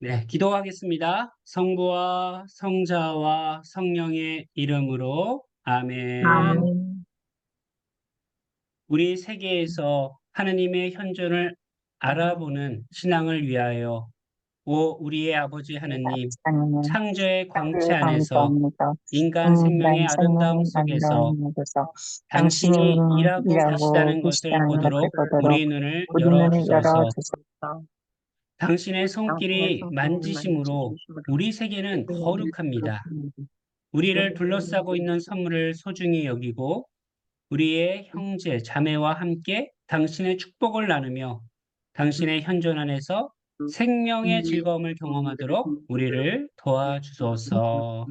네, 기도하겠습니다. 성부와 성자와 성령의 이름으로 아멘. 아멘. 우리 세계에서 하느님의 현존을 알아보는 신앙을 위하여 우리의 아버지 하느님, 하나님은 창조의 광채 땅을 안에서 방주하면서 인간 생명의 인간 아름다움 생명의 속에서 아름다움을 위해서 당신이 당신이 일하고 일하고 계시다는 것을 계시다는 것을 보도록 보도록 우리 눈을 우리 눈을 열어주소서. 열어주소서. 당신의 당신의 손길이 성품을 만지심으로 만지심으로 우리 세계는 우리를 거룩합니다. 거룩합니다. 우리를 둘러싸고 우리를 있는 선물을 소중히 여기고 우리의 형제, 자매와 함께 당신의 축복을 나누며 당신의 현존 안에서 생명의 즐거움을 경험하도록 우리를 도와주소서.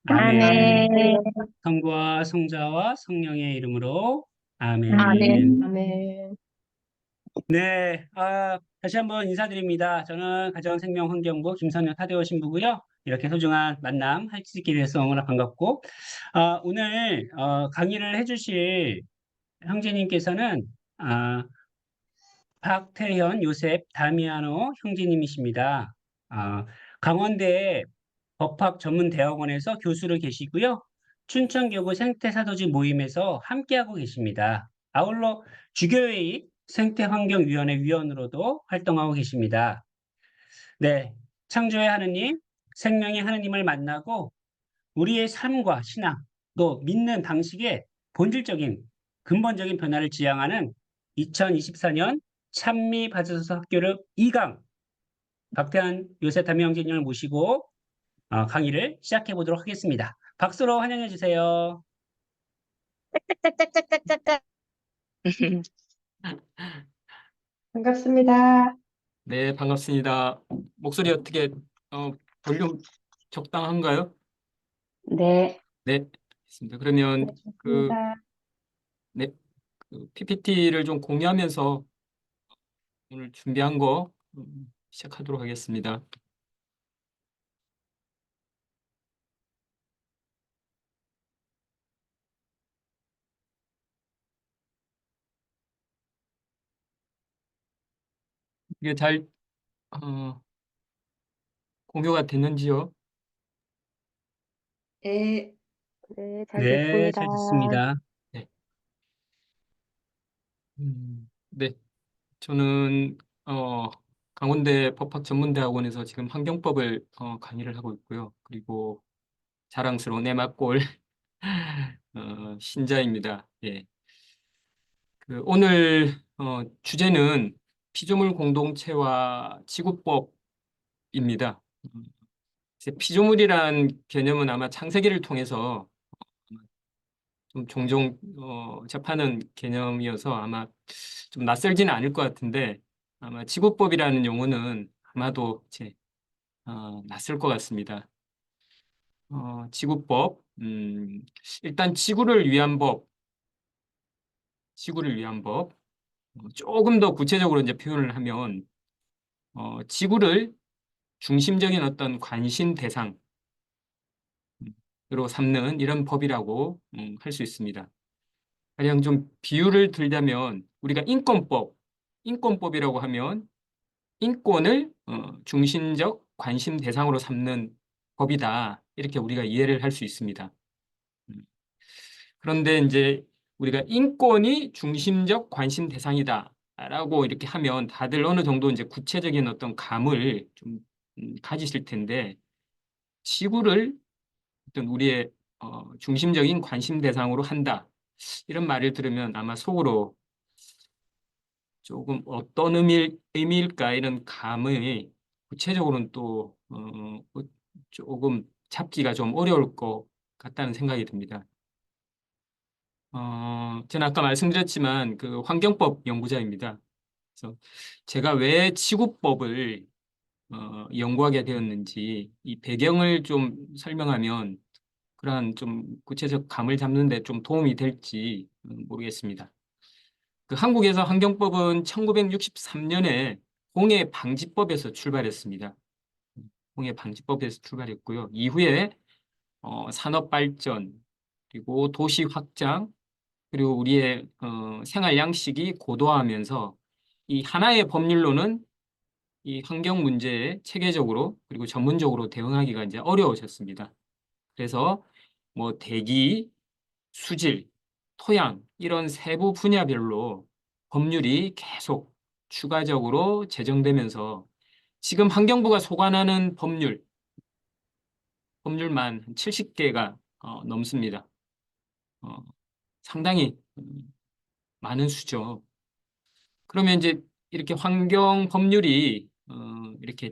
아멘. 아멘. 성부와 성자와 성령의 이름으로 아멘. 아멘. 아멘. 네, 다시 한번 인사드립니다. 저는 가정생명환경부 김선영 타대호 신부고요. 이렇게 소중한 만남 할 수 있게 돼서 너무나 반갑고, 오늘 강의를 해주실 형제님께서는 박태현, 요셉, 다미아노 형제님이십니다. 강원대 법학전문대학원에서 교수로 계시고요. 춘천교구 생태사도지 모임에서 함께하고 계십니다. 아울러 주교회의 생태환경위원회 위원으로도 활동하고 계십니다. 네, 창조의 하느님, 생명의 하느님을 만나고 우리의 삶과 신앙, 또 믿는 방식의 본질적인 근본적인 변화를 지향하는 2024년 찬미 바저서 학교를 2강 박태환 요셉 담임형제님을 모시고 강의를 시작해 보도록 하겠습니다. 박수로 환영해 주세요. 짝짝짝짝짝짝. 반갑습니다. 네, 반갑습니다. 목소리 어떻게 볼륨 적당한가요? 네. 네, 있습니다. 네, 그러면 그, 좋습니다. 네, PPT를 좀 공유하면서 오늘 준비한 거 시작하도록 하겠습니다. 이게 잘 공유가 됐는지요? 네, 네, 잘 네, 됐습니다. 잘 듣습니다. 네. 네, 저는 강원대 법학전문대학원에서 지금 환경법을 강의를 하고 있고요. 그리고 자랑스러운 내막골 신자입니다. 예. 오늘 주제는 피조물 공동체와 지구법입니다. 이제 피조물이란 개념은 아마 창세기를 통해서 좀 종종 접하는 개념이어서 아마 좀 낯설지는 않을 것 같은데 아마 지구법이라는 용어는 아마도 이제 낯설 것 같습니다. 지구법, 일단 지구를 위한 법, 조금 더 구체적으로 이제 표현을 하면 지구를 중심적인 어떤 관심 대상으로 삼는 이런 법이라고 할 수 있습니다. 가령 좀 비유를 들자면 우리가 인권법이라고 하면 인권을 중심적 관심 대상으로 삼는 법이다. 이렇게 우리가 이해를 할 수 있습니다. 그런데 이제 우리가 인권이 중심적 관심 대상이다라고 이렇게 하면 다들 어느 정도 이제 구체적인 어떤 감을 좀 가지실 텐데 지구를 어떤 우리의 중심적인 관심 대상으로 한다. 이런 말을 들으면 아마 속으로 조금 어떤 의미일까 이런 감이 구체적으로는 또 조금 잡기가 좀 어려울 것 같다는 생각이 듭니다. 저는 아까 말씀드렸지만 그 환경법 연구자입니다. 그래서 제가 왜 지구법을 연구하게 되었는지 이 배경을 좀 설명하면 그러한 좀 구체적 감을 잡는 데 좀 도움이 될지 모르겠습니다. 그 한국에서 환경법은 1963년에 홍해 방지법에서 출발했습니다. 홍해 방지법에서 출발했고요. 이후에 산업 발전 그리고 도시 확장 그리고 우리의 생활 양식이 고도화하면서 이 하나의 법률로는 이 환경 문제에 체계적으로 그리고 전문적으로 대응하기가 이제 어려워졌습니다. 그래서 뭐 대기, 수질, 토양 이런 세부 분야별로 법률이 계속 추가적으로 제정되면서 지금 환경부가 소관하는 법률만 70개가 넘습니다. 상당히 많은 수죠. 그러면 이제 이렇게 환경 법률이 이렇게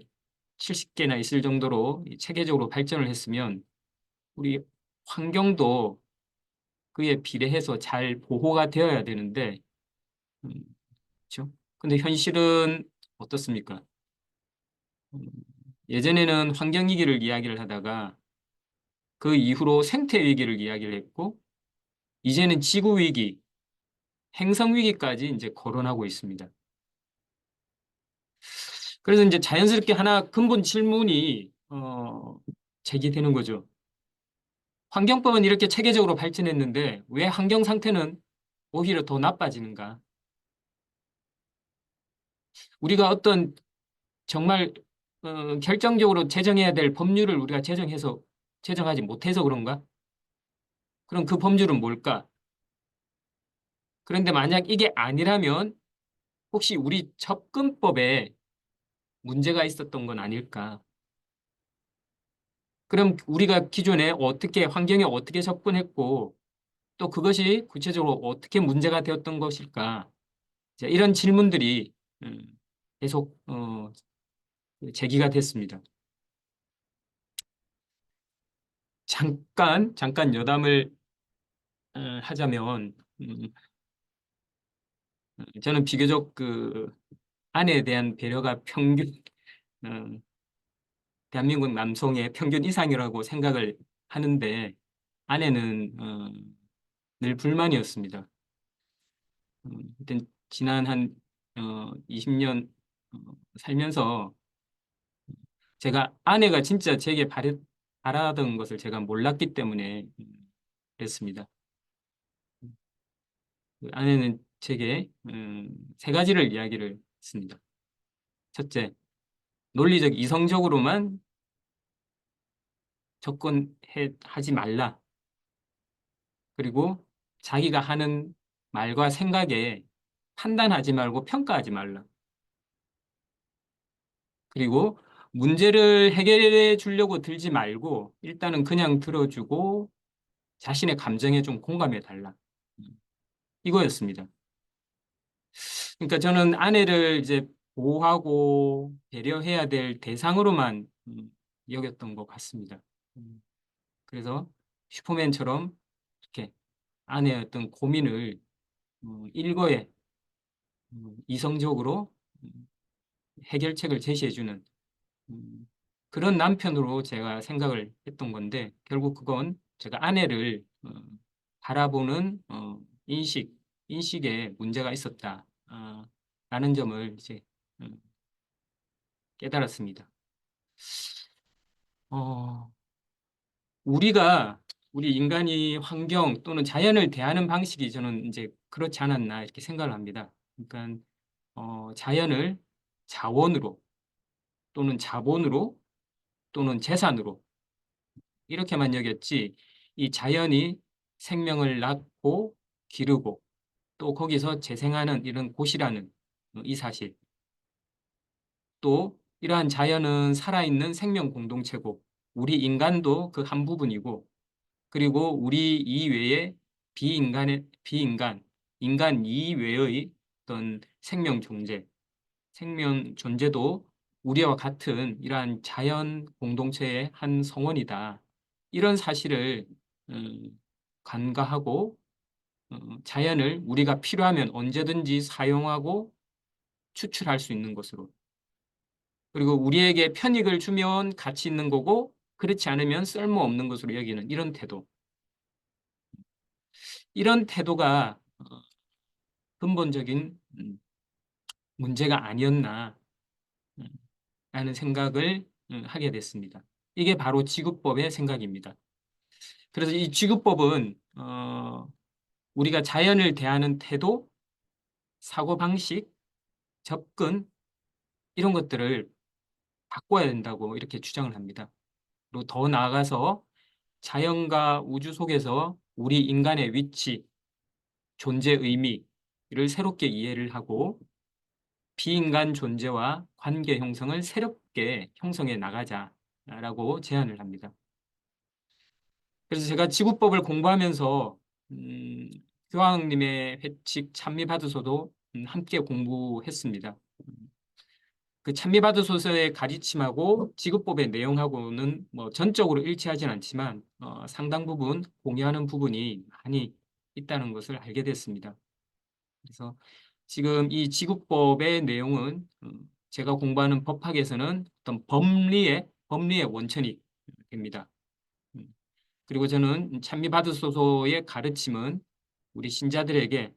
70개나 있을 정도로 체계적으로 발전을 했으면 우리 환경도 그에 비례해서 잘 보호가 되어야 되는데, 음, 그렇죠? 근데 현실은 어떻습니까? 음, 예전에는 환경위기를 이야기를 하다가 그 이후로 생태위기를 이야기를 했고, 이제는 지구위기, 행성위기까지 이제 거론하고 있습니다. 그래서 이제 자연스럽게 하나 근본 질문이 제기되는 거죠. 환경법은 이렇게 체계적으로 발전했는데 왜 환경 상태는 오히려 더 나빠지는가? 우리가 어떤 정말 결정적으로 제정해야 될 법률을 우리가 제정하지 못해서 그런가? 그럼 그 법률은 뭘까? 그런데 만약 이게 아니라면 혹시 우리 접근법에 문제가 있었던 건 아닐까? 그럼 우리가 기존에 어떻게 환경에 어떻게 접근했고 또 그것이 구체적으로 어떻게 문제가 되었던 것일까? 이제 이런 질문들이 계속 제기가 됐습니다. 잠깐 여담을 하자면 저는 비교적 그 아내에 대한 배려가 어, 대한민국 남성의 평균 이상이라고 생각을 하는데 아내는 늘 불만이었습니다. 하여튼 지난 한 20년 살면서 제가 아내가 진짜 제게 바라던 것을 제가 몰랐기 때문에 그랬습니다. 그 아내는 제게 세 가지를 이야기를 했습니다. 첫째, 논리적 이성적으로만 하지 말라. 그리고 자기가 하는 말과 생각에 판단하지 말고 평가하지 말라. 그리고 문제를 해결해 주려고 들지 말고 일단은 그냥 들어주고 자신의 감정에 좀 공감해 달라. 이거였습니다. 그러니까 저는 아내를 이제 보호하고 배려해야 될 대상으로만 여겼던 것 같습니다. 그래서 슈퍼맨처럼 이렇게 아내의 어떤 고민을 일거에 이성적으로 해결책을 제시해주는 그런 남편으로 제가 생각을 했던 건데 결국 그건 제가 아내를 바라보는 인식에 문제가 있었다. 라는 점을 이제 음, 깨달았습니다. 어, 우리 인간이 환경 또는 자연을 대하는 방식이 저는 이제 그렇지 않았나 이렇게 생각을 합니다. 그러니까 자연을 자원으로 또는 자본으로 또는 재산으로 이렇게만 여겼지 이 자연이 생명을 낳고 기르고 또 거기서 재생하는 이런 곳이라는 이 사실 또 이러한 자연은 살아있는 생명 공동체고 우리 인간도 그 한 부분이고 그리고 우리 이외의 인간 이외의 어떤 생명 존재도 우리와 같은 이러한 자연 공동체의 한 성원이다. 이런 사실을 간과하고 자연을 우리가 필요하면 언제든지 사용하고 추출할 수 있는 것으로 그리고 우리에게 편익을 주면 가치 있는 거고 그렇지 않으면 쓸모없는 것으로 여기는 이런 태도. 이런 태도가 근본적인 문제가 아니었나 라는 생각을 하게 됐습니다. 이게 바로 지구법의 생각입니다. 그래서 이 지구법은 우리가 자연을 대하는 태도, 사고방식, 접근 이런 것들을 바꿔야 된다고 이렇게 주장을 합니다. 그리고 더 나아가서 자연과 우주 속에서 우리 인간의 위치, 존재 의미를 새롭게 이해를 하고 비인간 존재와 관계 형성을 새롭게 형성해 나가자라고 제안을 합니다. 그래서 제가 지구법을 공부하면서 교황님의 회칙 찬미받으소도 함께 공부했습니다. 그 찬미받으소서의 가르침하고 지구법의 내용하고는 뭐 전적으로 일치하진 않지만 상당 부분 공유하는 부분이 많이 있다는 것을 알게 됐습니다. 그래서 지금 이 지구법의 내용은 제가 공부하는 법학에서는 어떤 법리의 원천이 됩니다. 그리고 저는 찬미받으소서의 가르침은 우리 신자들에게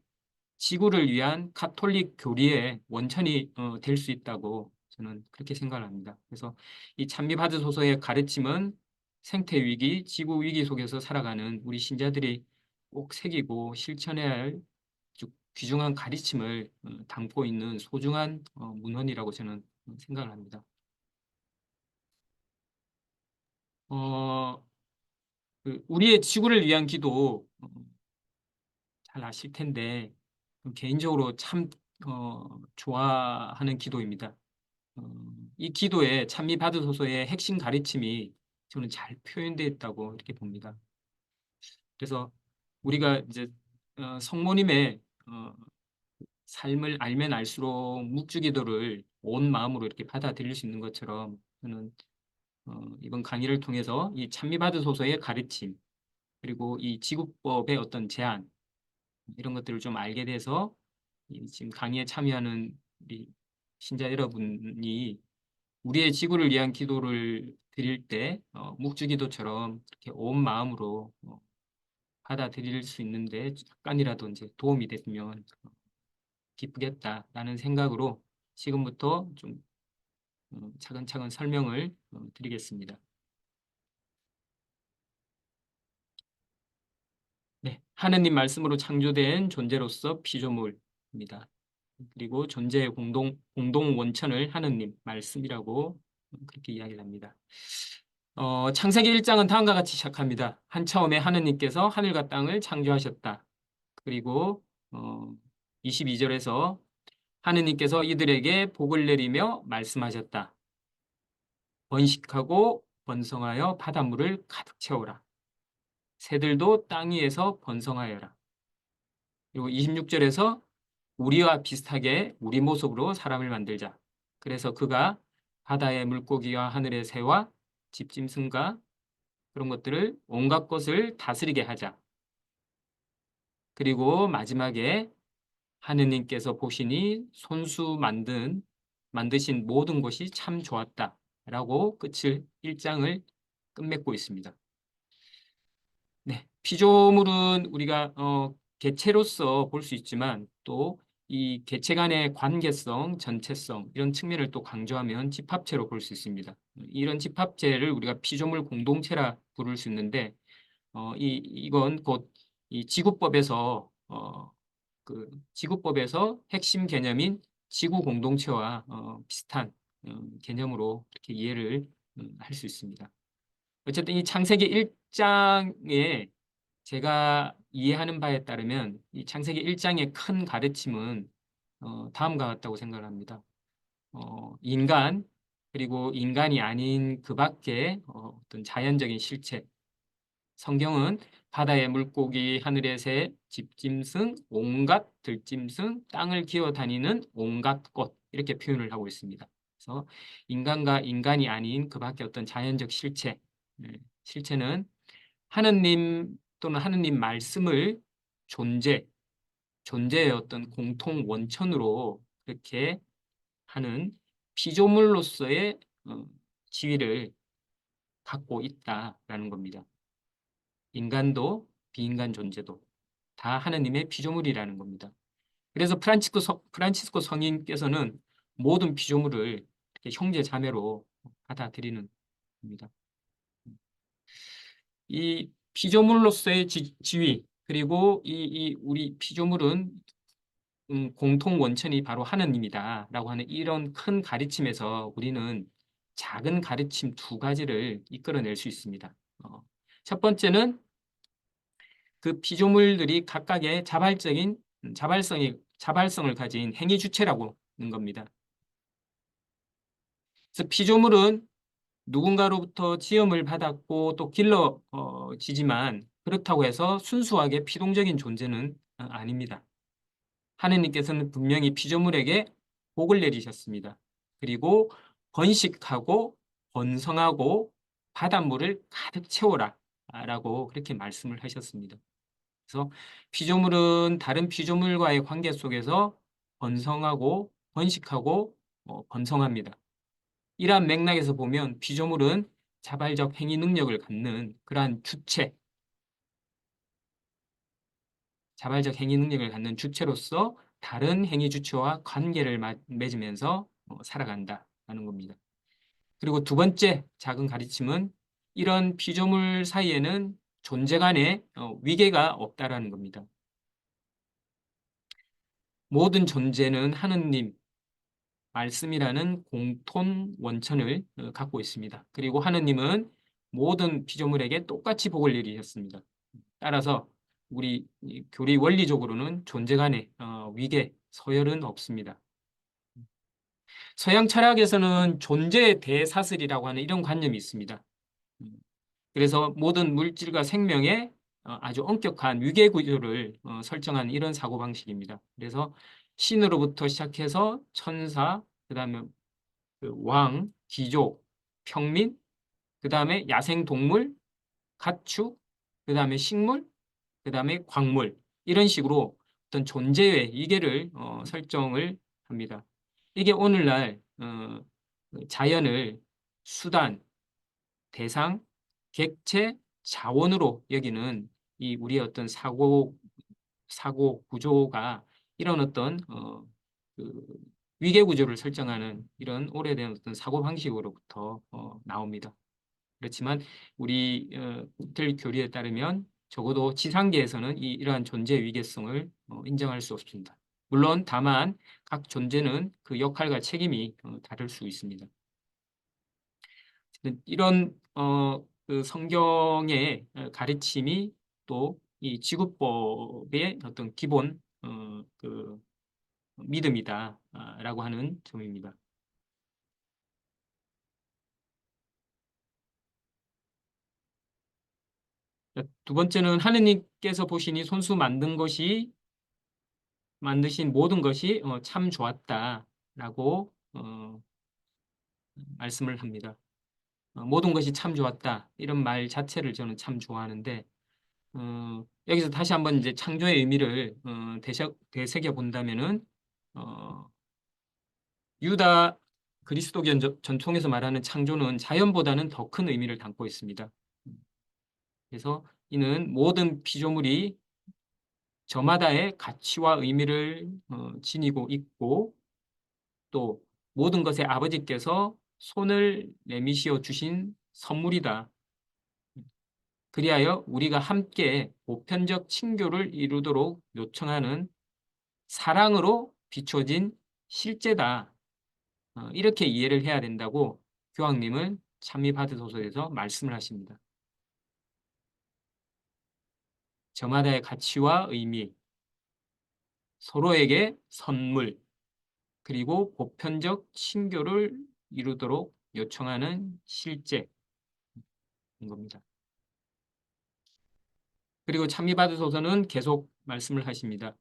지구를 위한 가톨릭 교리의 원천이 될 수 있다고 저는 그렇게 생각을 합니다. 그래서 이 찬미받으소서의 가르침은 생태 위기, 지구 위기 속에서 살아가는 우리 신자들이 꼭 새기고 실천해야 할 아주 귀중한 가르침을 담고 있는 소중한 문헌이라고 저는 생각을 합니다. 어, 우리의 지구를 위한 기도 잘 아실 텐데 개인적으로 참 좋아하는 기도입니다. 이 기도에 찬미받으소서의 핵심 가르침이 저는 잘 표현되어 있다고 이렇게 봅니다. 그래서 우리가 이제 성모님의 삶을 알면 알수록 묵주기도를 온 마음으로 이렇게 받아들일 수 있는 것처럼 저는 이번 강의를 통해서 이 찬미받으소서의 가르침 그리고 이 지구법의 어떤 제안 이런 것들을 좀 알게 돼서 지금 강의에 참여하는 우리 신자 여러분이 우리의 지구를 위한 기도를 드릴 때 묵주기도처럼 이렇게 온 마음으로 받아들일 수 있는데 약간이라도 이제 도움이 됐으면 기쁘겠다라는 생각으로 지금부터 좀 차근차근 설명을 드리겠습니다. 네, 하느님 말씀으로 창조된 존재로서 피조물입니다. 그리고 존재의 공동 원천을 하느님 말씀이라고 그렇게 이야기를 합니다. 창세기 1장은 다음과 같이 시작합니다. 한처음에 하느님께서 하늘과 땅을 창조하셨다. 그리고 22절에서 하느님께서 이들에게 복을 내리며 말씀하셨다. 번식하고 번성하여 바닷물을 가득 채우라. 새들도 땅 위에서 번성하여라. 그리고 26절에서 우리와 비슷하게 우리 모습으로 사람을 만들자. 그래서 그가 바다의 물고기와 하늘의 새와 집짐승과 그런 것들을 온갖 것을 다스리게 하자. 그리고 마지막에 하느님께서 보시니 손수 만드신 모든 것이 참 좋았다. 라고 끝을 1장을 끝맺고 있습니다. 네, 피조물은 우리가 개체로서 볼 수 있지만 또 이 개체 간의 관계성, 전체성 이런 측면을 또 강조하면 집합체로 볼 수 있습니다. 이런 집합체를 우리가 피조물 공동체라 부를 수 있는데 이건 곧 이 지구법에서 그 지구법에서 핵심 개념인 지구 공동체와 비슷한 개념으로 이렇게 이해를 할 수 있습니다. 어쨌든 이 창세기 1장에 제가 이해하는 바에 따르면 이 창세기 1장의 큰 가르침은 다음과 같다고 생각을 합니다. 인간 그리고 인간이 아닌 그 밖에 어떤 자연적인 실체 성경은 바다의 물고기, 하늘의 새, 집짐승, 온갖 들짐승, 땅을 기어다니는 온갖 것 이렇게 표현을 하고 있습니다. 그래서 인간과 인간이 아닌 그 밖에 어떤 자연적 실체, 실체는 하느님 또는 하느님 말씀을 존재의 어떤 공통 원천으로 그렇게 하는 피조물로서의 지위를 갖고 있다라는 겁니다. 인간도 비인간 존재도 다 하느님의 피조물이라는 겁니다. 그래서 프란치스코 성인께서는 모든 피조물을 이렇게 형제 자매로 받아들이는 겁니다. 이 피조물로서의 지위 그리고 이 우리 피조물은 공통 원천이 바로 하느님이다라고 하는 이런 큰 가르침에서 우리는 작은 가르침 두 가지를 이끌어낼 수 있습니다. 첫 번째는 그 피조물들이 각각의 자발성을 가진 행위 주체라고 하는 겁니다. 그래서 피조물은 누군가로부터 지음을 받았고 또 길러지지만 그렇다고 해서 순수하게 피동적인 존재는 아닙니다. 하느님께서는 분명히 피조물에게 복을 내리셨습니다. 그리고 번식하고 번성하고 바닷물을 가득 채워라 라고 그렇게 말씀을 하셨습니다. 그래서 피조물은 다른 피조물과의 관계 속에서 번성하고 번식하고 번성합니다. 이러한 맥락에서 보면 피조물은 자발적 행위 능력을 갖는 그러한 자발적 행위 능력을 갖는 주체로서 다른 행위 주체와 관계를 맺으면서 살아간다는 겁니다. 그리고 두 번째 작은 가르침은 이런 피조물 사이에는 존재 간의 위계가 없다라는 겁니다. 모든 존재는 하느님 말씀이라는 공통 원천을 갖고 있습니다. 그리고 하느님은 모든 피조물에게 똑같이 복을 내리셨습니다. 따라서 우리 교리 원리적으로는 존재 간의 위계, 서열은 없습니다. 서양 철학에서는 존재의 대사슬이라고 하는 이런 관념이 있습니다. 그래서 모든 물질과 생명에 아주 엄격한 위계 구조를 설정한 이런 사고방식입니다. 그래서 신으로부터 시작해서 천사, 그다음에 그 왕, 귀족, 평민, 그다음에 야생동물, 가축, 그다음에 식물, 그다음에 광물 이런 식으로 어떤 존재의 위계를 설정을 합니다. 이게 오늘날 자연을 수단, 대상, 객체, 자원으로 여기는 이 우리의 어떤 사고 구조가 이런 어떤 그 위계 구조를 설정하는 이런 오래된 어떤 사고 방식으로부터 나옵니다. 그렇지만 우리 이태리 교리에 따르면 적어도 지상계에서는 이러한 존재 위계성을 인정할 수 없습니다. 물론 다만 각 존재는 그 역할과 책임이 다를 수 있습니다. 이런 그 성경의 가르침이 또 이 지구법의 어떤 기본 그 믿음이다라고 하는 점입니다. 두 번째는 하느님께서 보시니 손수 만드신 모든 것이 참 좋았다라고 말씀을 합니다. 모든 것이 참 좋았다 이런 말 자체를 저는 참 좋아하는데 여기서 다시 한번 이제 창조의 의미를 되새겨 본다면은 유다 그리스도교 전통에서 말하는 창조는 자연보다는 더 큰 의미를 담고 있습니다. 그래서 이는 모든 피조물이 저마다의 가치와 의미를 지니고 있고 또 모든 것의 아버지께서 손을 내미시어 주신 선물이다. 그리하여 우리가 함께 보편적 친교를 이루도록 요청하는 사랑으로 비춰진 실제다. 이렇게 이해를 해야 된다고 교황님은 찬미받으소서에서 말씀을 하십니다. 저마다의 가치와 의미, 서로에게 선물, 그리고 보편적 친교를 이루도록 요청하는 실제인 겁니다. 그리고 찬미받으소서는 계속 말씀을 하십니다.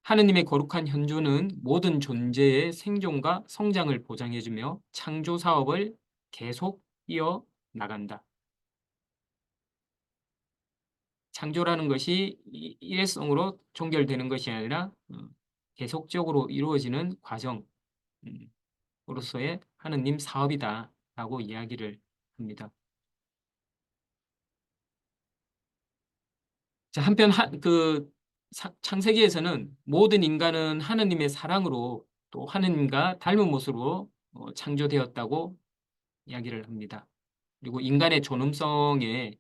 하느님의 거룩한 현존은 모든 존재의 생존과 성장을 보장해주며 창조 사업을 계속 이어 나간다. 창조라는 것이 일회성으로 종결되는 것이 아니라 계속적으로 이루어지는 과정으로서의 하느님 사업이다라고 이야기를 합니다. 자, 한편 창세기에서는 모든 인간은 하느님의 사랑으로 또 하느님과 닮은 모습으로 창조되었다고 이야기를 합니다. 그리고 인간의 존엄성의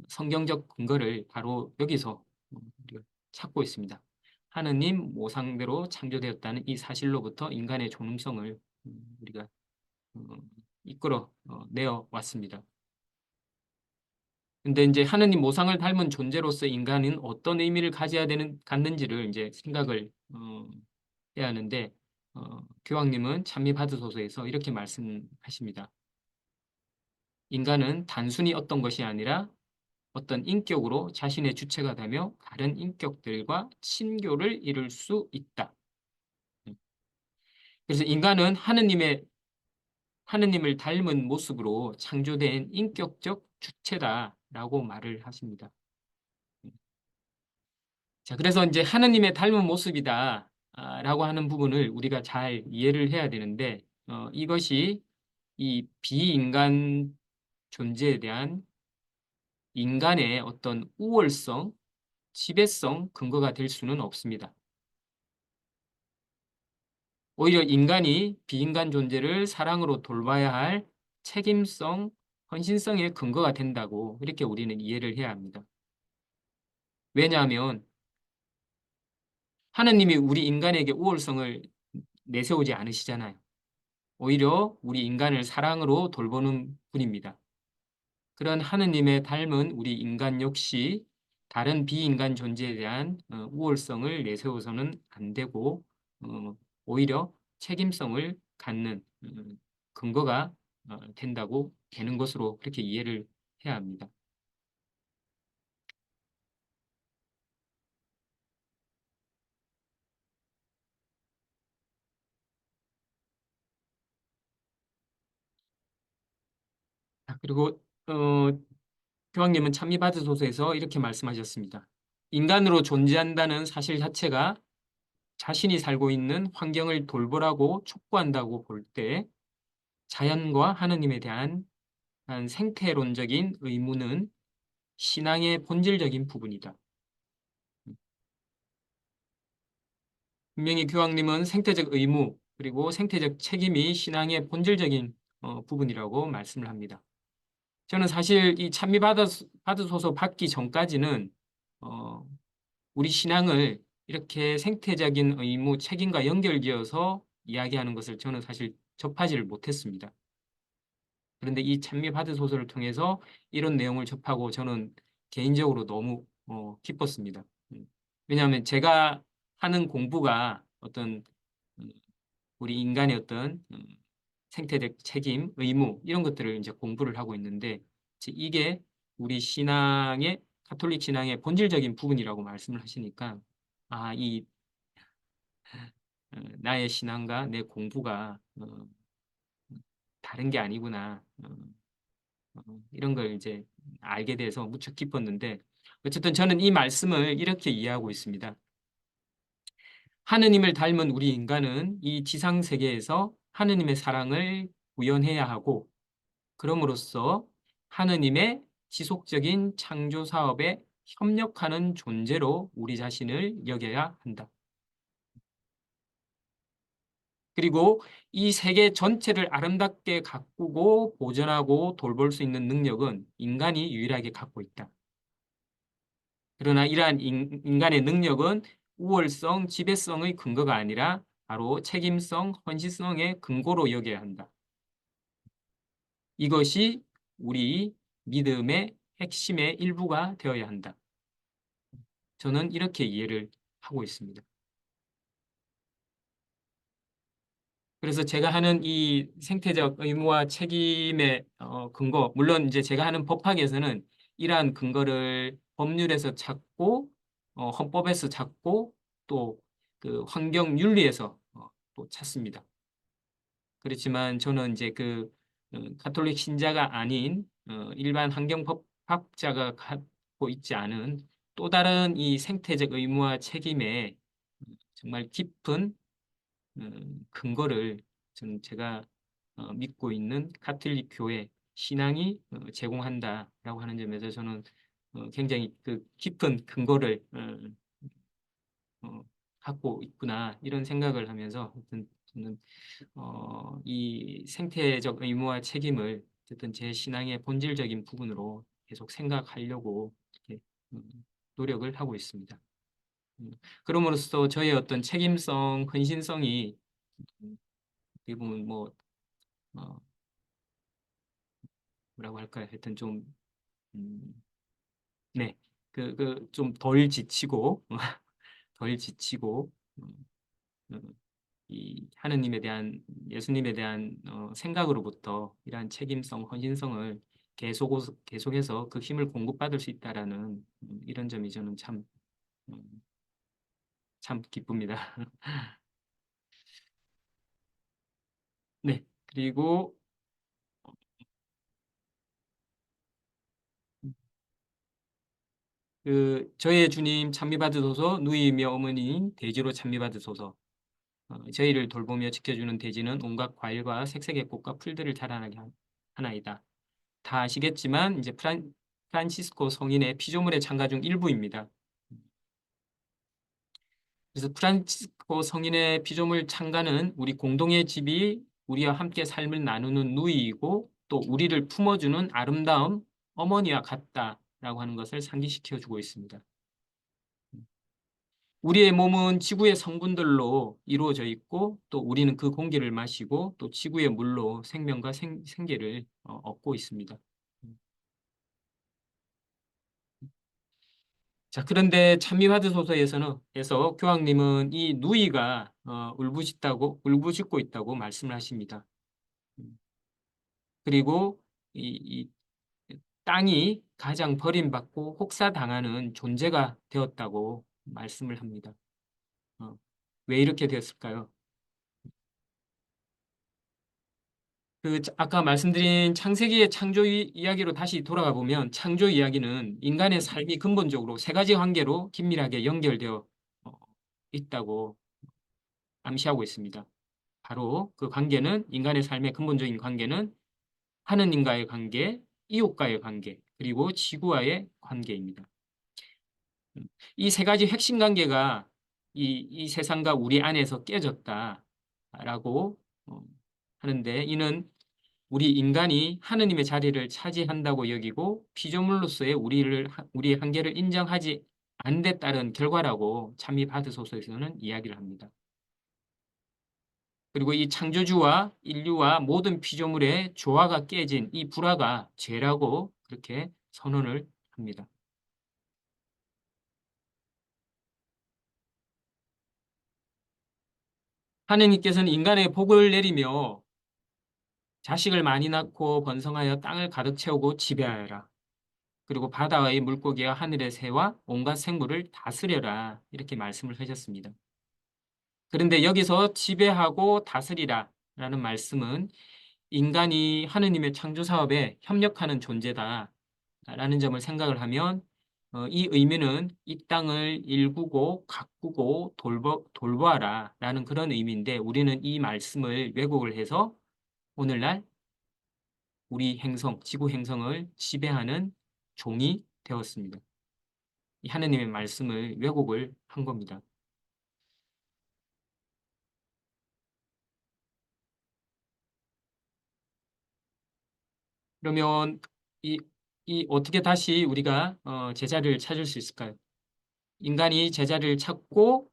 성경적 근거를 바로 여기서 우리가 찾고 있습니다. 하느님 모상대로 창조되었다는 이 사실로부터 인간의 존엄성을 우리가 어, 이끌어 내어 왔습니다. 근데 이제 하느님 모상을 닮은 존재로서 인간은 어떤 의미를 갖는지를 이제 생각을 해야 하는데 교황님은 찬미받으소서에서 이렇게 말씀하십니다. 인간은 단순히 어떤 것이 아니라 어떤 인격으로 자신의 주체가 되며 다른 인격들과 친교를 이룰 수 있다. 그래서 인간은 하느님을 닮은 모습으로 창조된 인격적 주체다라고 말을 하십니다. 자, 그래서 이제 하느님의 닮은 모습이다 라고 하는 부분을 우리가 잘 이해를 해야 되는데 이것이 이 비인간 존재에 대한 인간의 어떤 우월성, 지배성 근거가 될 수는 없습니다. 오히려 인간이 비인간 존재를 사랑으로 돌봐야 할 책임성, 헌신성의 근거가 된다고 이렇게 우리는 이해를 해야 합니다. 왜냐하면 하느님이 우리 인간에게 우월성을 내세우지 않으시잖아요. 오히려 우리 인간을 사랑으로 돌보는 분입니다. 그런 하느님의 닮은 우리 인간 역시 다른 비인간 존재에 대한 우월성을 내세워서는 안 되고 오히려 책임성을 갖는 근거가 되는 것으로 그렇게 이해를 해야 합니다. 그리고 교황님은 찬미받으소서에서 이렇게 말씀하셨습니다. 인간으로 존재한다는 사실 자체가 자신이 살고 있는 환경을 돌보라고 촉구한다고 볼 때 자연과 하느님에 대한 한 생태론적인 의무는 신앙의 본질적인 부분이다. 분명히 교황님은 생태적 의무 그리고 생태적 책임이 신앙의 본질적인 부분이라고 말씀을 합니다. 저는 사실 이 찬미받으소서 받기 전까지는 우리 신앙을 이렇게 생태적인 의무, 책임과 연결지어서 이야기하는 것을 저는 사실 접하지를 못했습니다. 그런데 이 찬미받으소서를 통해서 이런 내용을 접하고 저는 개인적으로 너무 기뻤습니다. 왜냐하면 제가 하는 공부가 어떤 우리 인간의 어떤 생태적 책임, 의무 이런 것들을 이제 공부를 하고 있는데 이게 우리 신앙의 가톨릭 신앙의 본질적인 부분이라고 말씀을 하시니까 이 나의 신앙과 내 공부가 다른 게 아니구나 이런 걸 이제 알게 돼서 무척 기뻤는데 어쨌든 저는 이 말씀을 이렇게 이해하고 있습니다. 하느님을 닮은 우리 인간은 이 지상 세계에서 하느님의 사랑을 구현해야 하고 그럼으로써 하느님의 지속적인 창조 사업에 협력하는 존재로 우리 자신을 여겨야 한다. 그리고 이 세계 전체를 아름답게 가꾸고 보존하고 돌볼 수 있는 능력은 인간이 유일하게 갖고 있다. 그러나 이러한 인간의 능력은 우월성, 지배성의 근거가 아니라 바로 책임성, 헌신성의 근거로 여겨야 한다. 이것이 우리 믿음의 핵심의 일부가 되어야 한다. 저는 이렇게 이해를 하고 있습니다. 그래서 제가 하는 이 생태적 의무와 책임의 근거, 물론 이제 제가 하는 법학에서는 이러한 근거를 법률에서 찾고 헌법에서 찾고 또 그 환경 윤리에서 또 찾습니다. 그렇지만 저는 이제 가톨릭 신자가 아닌 일반 환경법학자가 갖고 있지 않은 또 다른 이 생태적 의무와 책임에 정말 깊은 근거를 제가 믿고 있는 가톨릭 교회 신앙이 제공한다라고 하는 점에서 저는 굉장히 그 깊은 근거를 갖고 있구나 이런 생각을 하면서 저는 이 생태적 의무와 책임을 어쨌든 제 신앙의 본질적인 부분으로 계속 생각하려고 이렇게 노력을 하고 있습니다. 그럼으로써 저의 어떤 책임성, 헌신성이 어떻게 보면 어, 뭐라고 할까요? 하여튼 좀 음, 네, 좀 덜 지치고 덜 지치고 어, 이 하느님에 대한 예수님에 대한 생각으로부터 이러한 책임성, 헌신성을 계속해서 그 힘을 공급받을 수 있다라는 이런 점이 저는 음, 참 기쁩니다. 네, 그리고 저의 주님 찬미받으소서 누이이며 어머니인 대지로 찬미받으소서. 저희를 돌보며 지켜주는 대지는 온갖 과일과 색색의 꽃과 풀들을 자라나게 하나이다. 다 아시겠지만 이제 프란시스코 성인의 피조물의 창가 중 일부입니다. 그래서 프란치스코 성인의 피조물 창가는 우리 공동의 집이 우리와 함께 삶을 나누는 누이이고 또 우리를 품어주는 아름다움 어머니와 같다라고 하는 것을 상기시켜 주고 있습니다. 우리의 몸은 지구의 성분들로 이루어져 있고 또 우리는 그 공기를 마시고 또 지구의 물로 생명과 생계를 얻고 있습니다. 자, 그런데 찬미받으소서에서 교황님은 이 누이가 울부짖고 있다고 말씀을 하십니다. 그리고 이 땅이 가장 버림받고 혹사당하는 존재가 되었다고 말씀을 합니다. 왜 이렇게 되었을까요? 아까 말씀드린 창세기의 창조 이야기로 다시 돌아가 보면 창조 이야기는 인간의 삶이 근본적으로 세 가지 관계로 긴밀하게 연결되어 어, 있다고 암시하고 있습니다. 바로 그 관계는 인간의 삶의 근본적인 관계는 하느님과의 관계, 이웃과의 관계, 그리고 지구와의 관계입니다. 이 세 가지 핵심 관계가 이 세상과 우리 안에서 깨졌다라고 하는데 이는 우리 인간이 하느님의 자리를 차지한다고 여기고 피조물로서의 우리의 한계를 인정하지 않는 데 따른 결과라고 찬미받으소서에서는 이야기를 합니다. 그리고 이 창조주와 인류와 모든 피조물의 조화가 깨진 이 불화가 죄라고 그렇게 선언을 합니다. 하느님께서는 인간의 복을 내리며 자식을 많이 낳고 번성하여 땅을 가득 채우고 지배하여라. 그리고 바다의 물고기와 하늘의 새와 온갖 생물을 다스려라. 이렇게 말씀을 하셨습니다. 그런데 여기서 지배하고 다스리라 라는 말씀은 인간이 하느님의 창조 사업에 협력하는 존재다 라는 점을 생각을 하면 이 의미는 이 땅을 일구고 가꾸고 돌보아라 라는 그런 의미인데 우리는 이 말씀을 왜곡을 해서 오늘날 우리 지구 행성을 지배하는 종이 되었습니다. 이 하느님의 말씀을 왜곡을 한 겁니다. 그러면 이 어떻게 다시 우리가 제자를 찾을 수 있을까요? 인간이 제자를 찾고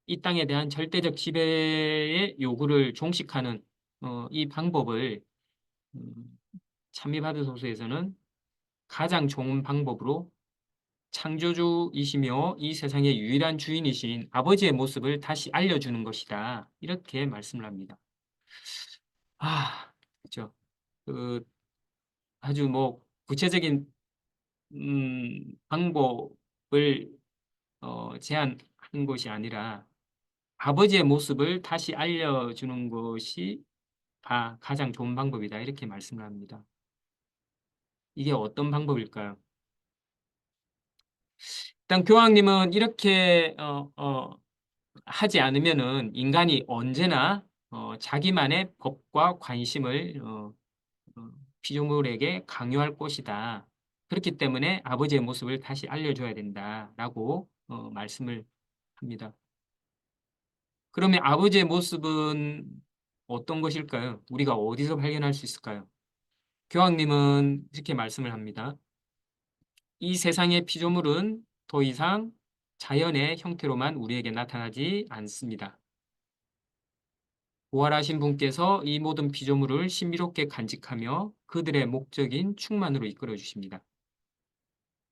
이 땅에 대한 절대적 지배의 요구를 종식하는 이 방법을 찬미받으소서에서는 가장 좋은 방법으로 창조주이시며 이 세상의 유일한 주인이신 아버지의 모습을 다시 알려주는 것이다. 이렇게 말씀을 합니다. 그렇죠. 그 아주 구체적인 방법을 제안한 것이 아니라 아버지의 모습을 다시 알려주는 것이 가장 좋은 방법이다. 이렇게 말씀을 합니다. 이게 어떤 방법일까요? 일단 교황님은 이렇게 하지 않으면은 인간이 언제나 자기만의 법과 관심을 피조물에게 강요할 것이다. 그렇기 때문에 아버지의 모습을 다시 알려줘야 된다라고 말씀을 합니다. 그러면 아버지의 모습은 어떤 것일까요? 우리가 어디서 발견할 수 있을까요? 교황님은 이렇게 말씀을 합니다. 이 세상의 피조물은 더 이상 자연의 형태로만 우리에게 나타나지 않습니다. 부활하신 분께서 이 모든 피조물을 신비롭게 간직하며 그들의 목적인 충만으로 이끌어 주십니다.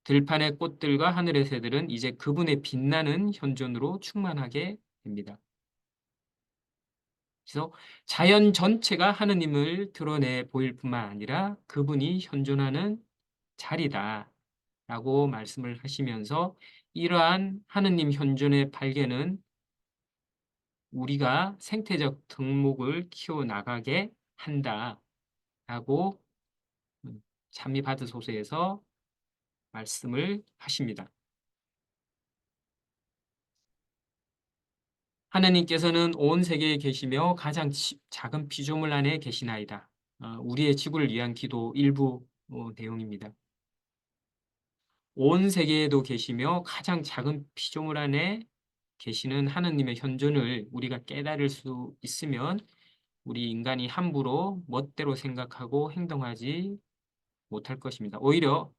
들판의 꽃들과 하늘의 새들은 이제 그분의 빛나는 현존으로 충만하게 됩니다. 그래서 자연 전체가 하느님을 드러내 보일 뿐만 아니라 그분이 현존하는 자리다라고 말씀을 하시면서 이러한 하느님 현존의 발견은 우리가 생태적 덕목을 키워나가게 한다라고 찬미바드소서에서 말씀을 하십니다. 하느님께서는 온 세계에 계시며 가장 작은 피조물 안에 계시나이다. 우리의 지구를 위한 기도 일부 내용입니다. 온 세계에도 계시며 가장 작은 피조물 안에 계시는 하느님의 현존을 우리가 깨달을 수 있으면 우리 인간이 함부로 멋대로 생각하고 행동하지 못할 것입니다. 오히려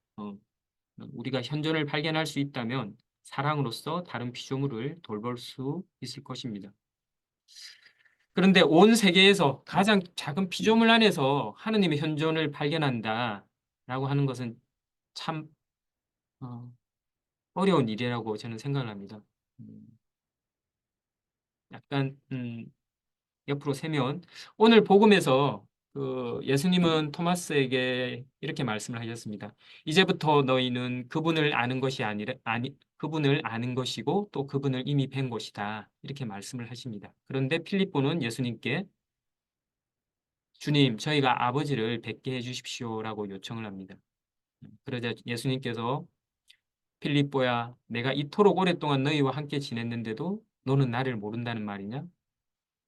우리가 현존을 발견할 수 있다면 사랑으로서 다른 피조물을 돌볼 수 있을 것입니다. 그런데 온 세계에서 가장 작은 피조물 안에서 하느님의 현존을 발견한다라고 하는 것은 참 어려운 일이라고 저는 생각을 합니다. 약간 옆으로 세면 오늘 복음에서 그 예수님은 토마스에게 이렇게 말씀을 하셨습니다. 이제부터 너희는 그분을 아는 것이 그분을 아는 것이고 또 그분을 이미 뵌 것이다. 이렇게 말씀을 하십니다. 그런데 필립보는 예수님께 주님, 저희가 아버지를 뵙게 해주십시오라고 요청을 합니다. 그러자 예수님께서 필립보야, 내가 이토록 오랫동안 너희와 함께 지냈는데도 너는 나를 모른다는 말이냐?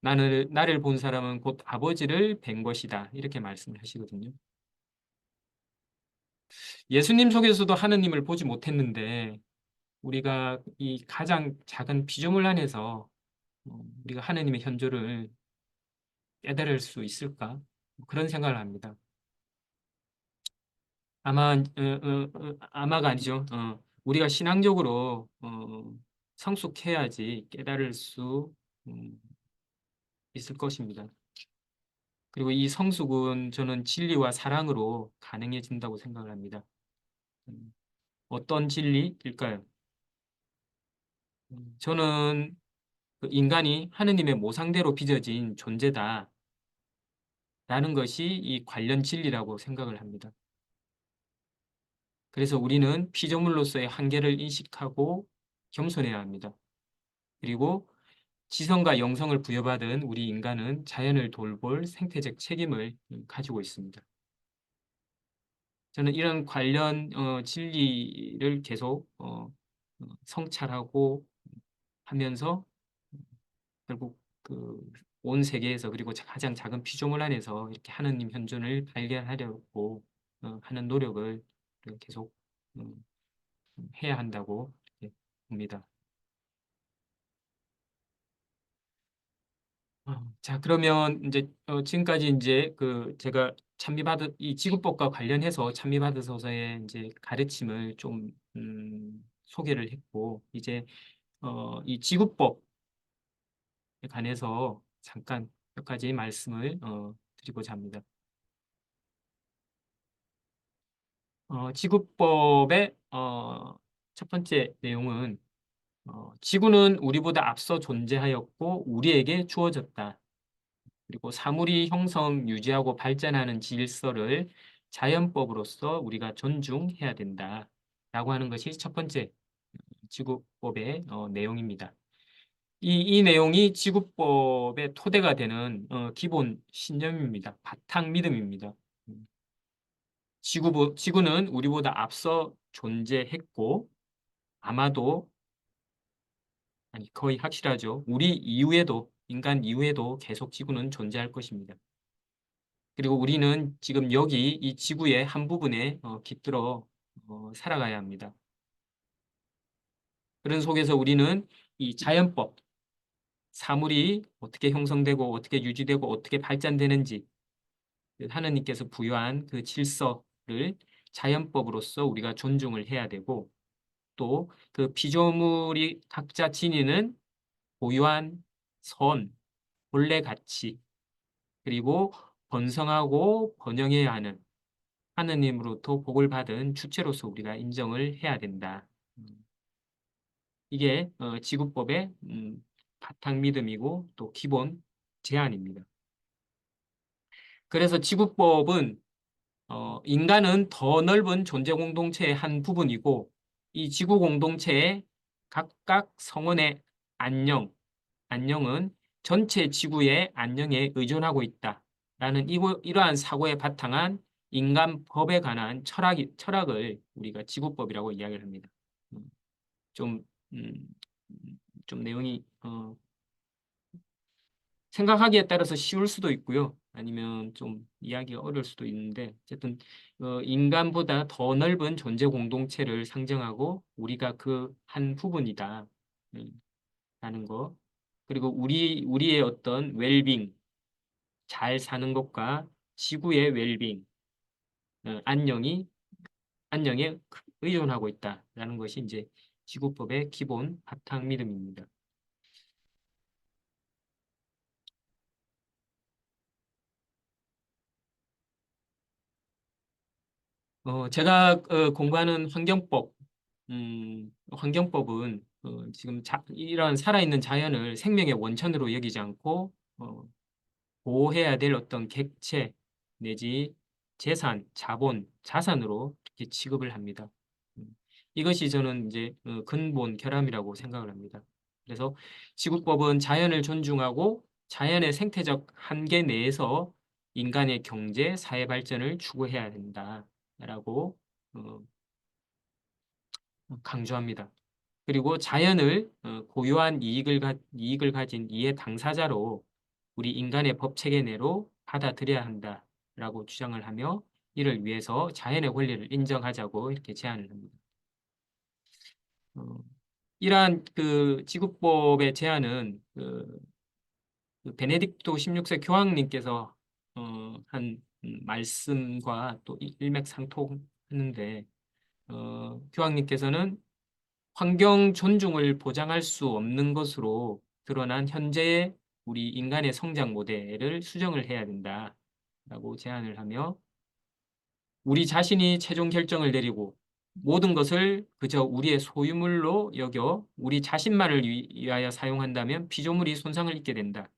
나를 본 사람은 곧 아버지를 뵌 것이다. 이렇게 말씀을 하시거든요. 예수님 속에서도 하느님을 보지 못했는데 우리가 이 가장 작은 피조물 안에서 우리가 하느님의 현존을 깨달을 수 있을까? 그런 생각을 합니다. 아마가 아니죠. 우리가 신앙적으로 성숙해야지 깨달을 수 있을 것입니다. 그리고 이 성숙은 저는 진리와 사랑으로 가능해진다고 생각을 합니다. 어떤 진리일까요? 저는 그 인간이 하느님의 모상대로 빚어진 존재다. 라는 것이 이 관련 진리라고 생각을 합니다. 그래서 우리는 피조물로서의 한계를 인식하고 겸손해야 합니다. 그리고 지성과 영성을 부여받은 우리 인간은 자연을 돌볼 생태적 책임을 가지고 있습니다. 저는 이런 관련 진리를 계속 성찰하고 하면서 결국 그 온 세계에서 그리고 가장 작은 피조물 안에서 이렇게 하느님 현존을 발견하려고 하는 노력을 계속 해야 한다고 봅니다. 자, 그러면 이제 지금까지 이제 그 제가 이 지구법과 관련해서 찬미받으소서의 이제 가르침을 좀 소개를 했고 이제 이 지구법에 관해서 잠깐 몇 가지 말씀을 드리고자 합니다. 지구법의 첫 번째 내용은 지구는 우리보다 앞서 존재하였고 우리에게 주어졌다. 그리고 사물이 형성, 유지하고 발전하는 질서를 자연법으로서 우리가 존중해야 된다. 라고 하는 것이 첫 번째 지구법의 내용입니다. 이 내용이 지구법의 토대가 되는 기본 신념입니다. 바탕 믿음입니다. 지구는 우리보다 앞서 존재했고 아마도 아니 거의 확실하죠. 우리 이후에도 인간 이후에도 계속 지구는 존재할 것입니다. 그리고 우리는 지금 여기 이 지구의 한 부분에 깃들어 살아가야 합니다. 그런 속에서 우리는 이 자연법, 사물이 어떻게 형성되고 어떻게 유지되고 어떻게 발전되는지 하느님께서 부여한 그 질서를 자연법으로서 우리가 존중을 해야 되고 또 그 피조물이 각자 지니는 고유한 선, 본래 가치, 그리고 번성하고 번영해야 하는 하느님으로부터 복을 받은 주체로서 우리가 인정을 해야 된다. 음, 이게 지구법의 바탕 믿음이고 또 기본 제안입니다. 그래서 지구법은 인간은 더 넓은 존재 공동체의 한 부분이고 이 지구 공동체의 각각 성원의 안녕은 전체 지구의 안녕에 의존하고 있다라는 이러한 사고에 바탕한 인간 법에 관한 철학을 우리가 지구법이라고 이야기를 합니다. 음, 좀, 음, 좀 내용이 생각하기에 따라서 쉬울 수도 있고요. 아니면 좀 이야기가 어려울 수도 있는데 어쨌든 인간보다 더 넓은 존재 공동체를 상정하고 우리가 그 한 부분이다 라는 거. 그리고 우리의 어떤 웰빙, 잘 사는 것과 지구의 웰빙, 안녕에 의존하고 있다라는 것이 이제 지구법의 기본 바탕 믿음입니다. 제가 공부하는 환경법은 지금 이런 살아있는 자연을 생명의 원천으로 여기지 않고 보호해야 될 어떤 객체 내지 재산, 자본, 자산으로 이렇게 취급을 합니다. 음, 이것이 저는 이제 근본 결함이라고 생각을 합니다. 그래서 지구법은 자연을 존중하고 자연의 생태적 한계 내에서 인간의 경제, 사회 발전을 추구해야 된다라고 어, 강조합니다. 그리고 자연을 고유한 이익을 가진 이해 당사자로 우리 인간의 법 체계 내로 받아들여야 한다라고 주장을 하며 이를 위해서 자연의 권리를 인정하자고 이렇게 제안을 합니다. 어, 이러한 그 지구법의 제안은 그 베네딕토 16세 교황님께서 한 말씀과 또 일맥상통하는데 교황님께서는 환경 존중을 보장할 수 없는 것으로 드러난 현재의 우리 인간의 성장 모델을 수정을 해야 된다라고 제안을 하며 우리 자신이 최종 결정을 내리고 모든 것을 그저 우리의 소유물로 여겨 우리 자신만을 위하여 사용한다면 피조물이 손상을 입게 된다.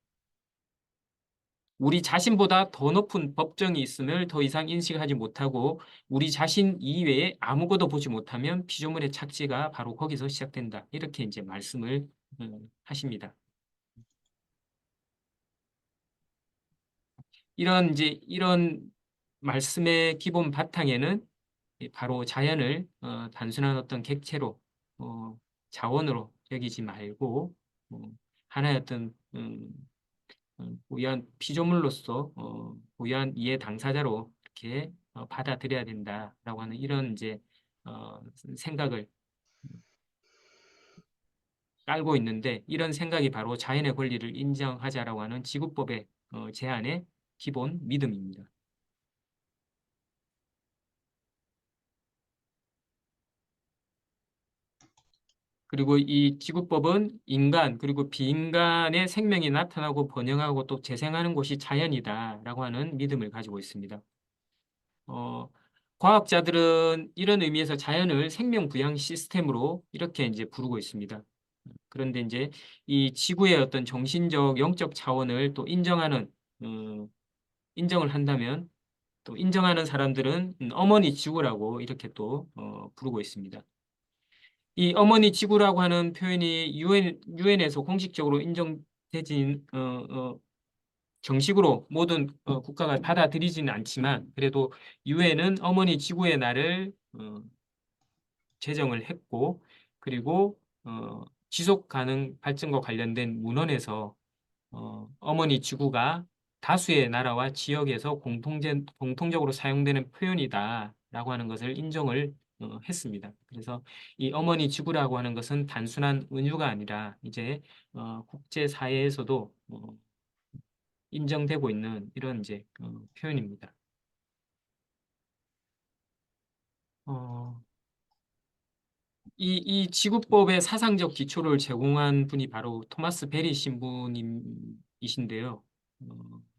우리 자신보다 더 높은 법정이 있음을 더 이상 인식하지 못하고 우리 자신 이외에 아무것도 보지 못하면 피조물의 착취가 바로 거기서 시작된다. 이렇게 이제 말씀을 하십니다. 이런 말씀의 기본 바탕에는 바로 자연을 단순한 어떤 객체로 자원으로 여기지 말고 하나의 어떤 고유한 피조물로서 고유한 이해 당사자로 이렇게 받아들여야 된다라고 하는 이런 이제 어, 생각을 깔고 있는데 이런 생각이 바로 자연의 권리를 인정하자라고 하는 지구법의 제안의 기본 믿음입니다. 그리고 이 지구법은 인간 그리고 비인간의 생명이 나타나고 번영하고 또 재생하는 곳이 자연이다라고 하는 믿음을 가지고 있습니다. 어, 과학자들은 이런 의미에서 자연을 생명 부양 시스템으로 이렇게 이제 부르고 있습니다. 그런데 이제 이 지구의 어떤 정신적, 영적 차원을 또 인정을 한다면 또 인정하는 사람들은 어머니 지구라고 이렇게 또 부르고 있습니다. 이 어머니 지구라고 하는 표현이 유엔에서 공식적으로 인정되진 정식으로 모든 국가가 받아들이지는 않지만 그래도 유엔은 어머니 지구의 날을 제정을 했고 그리고 지속 가능 발전과 관련된 문헌에서 어머니 지구가 다수의 나라와 지역에서 공통적으로 사용되는 표현이다라고 하는 것을 인정을 했습니다. 그래서 이 어머니 지구라고 하는 것은 단순한 은유가 아니라 이제 국제 사회에서도 인정되고 있는 이런 이제 표현입니다. 어, 이 지구법의 사상적 기초를 제공한 분이 바로 토마스 베리 신부님이신데요.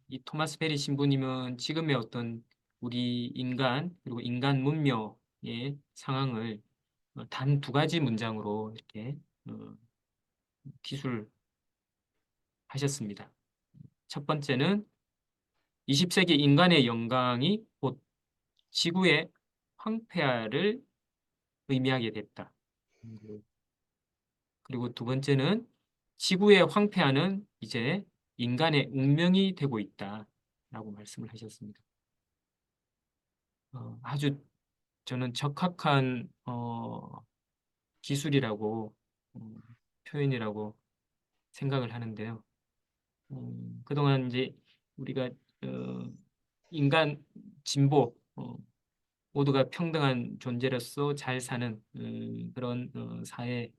이 토마스 베리 신부님은 지금의 어떤 우리 인간 그리고 인간 문명의 상황을 단 두 가지 문장으로 이렇게 기술하셨습니다. 첫 번째는 20세기 인간의 영광이 곧 지구의 황폐화를 의미하게 됐다. 그리고 두 번째는 지구의 황폐화는 이제 인간의 운명이 되고 있다라고 말씀을 하셨습니다. 아주 저는 적합한 기술이라고 표현이라고 생각을 하는데요. 그동안 이제 우리가 인간 진보 모두가 평등한 존재로서 잘 사는 그런 사회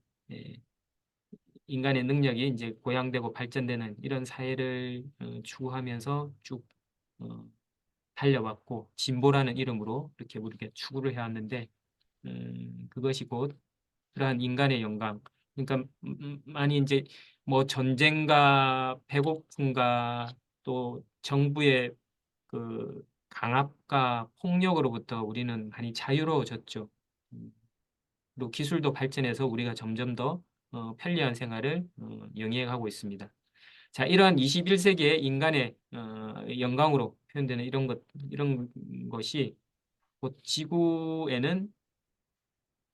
인간의 능력이 이제 고양되고 발전되는 이런 사회를 추구하면서 쭉 달려왔고 진보라는 이름으로 이렇게 우리가 추구를 해왔는데 그것이 곧 그러한 인간의 영광 그러니까 많이 이제 뭐 전쟁과 배고픔과 또 정부의 그 강압과 폭력으로부터 우리는 많이 자유로워졌죠. 그리고 기술도 발전해서 우리가 점점 더 편리한 생활을 영위해가고 있습니다. 자, 이러한 21세기의 인간의 영광으로 표현되는 이런 것이 곧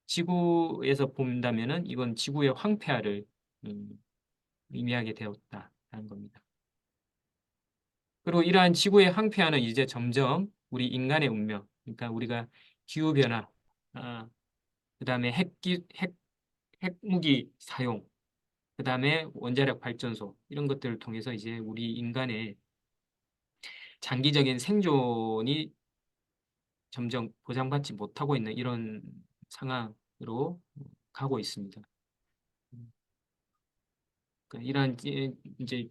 지구에서 본다면은 이건 지구의 황폐화를 의미하게 되었다라는 겁니다. 그리고 이러한 지구의 황폐화는 이제 점점 우리 인간의 운명, 그러니까 우리가 기후 변화, 그다음에 핵무기 사용, 그다음에 원자력 발전소 이런 것들을 통해서 이제 우리 인간의 장기적인 생존이 점점 보장받지 못하고 있는 이런 상황으로 가고 있습니다. 그러니까 이러한 이제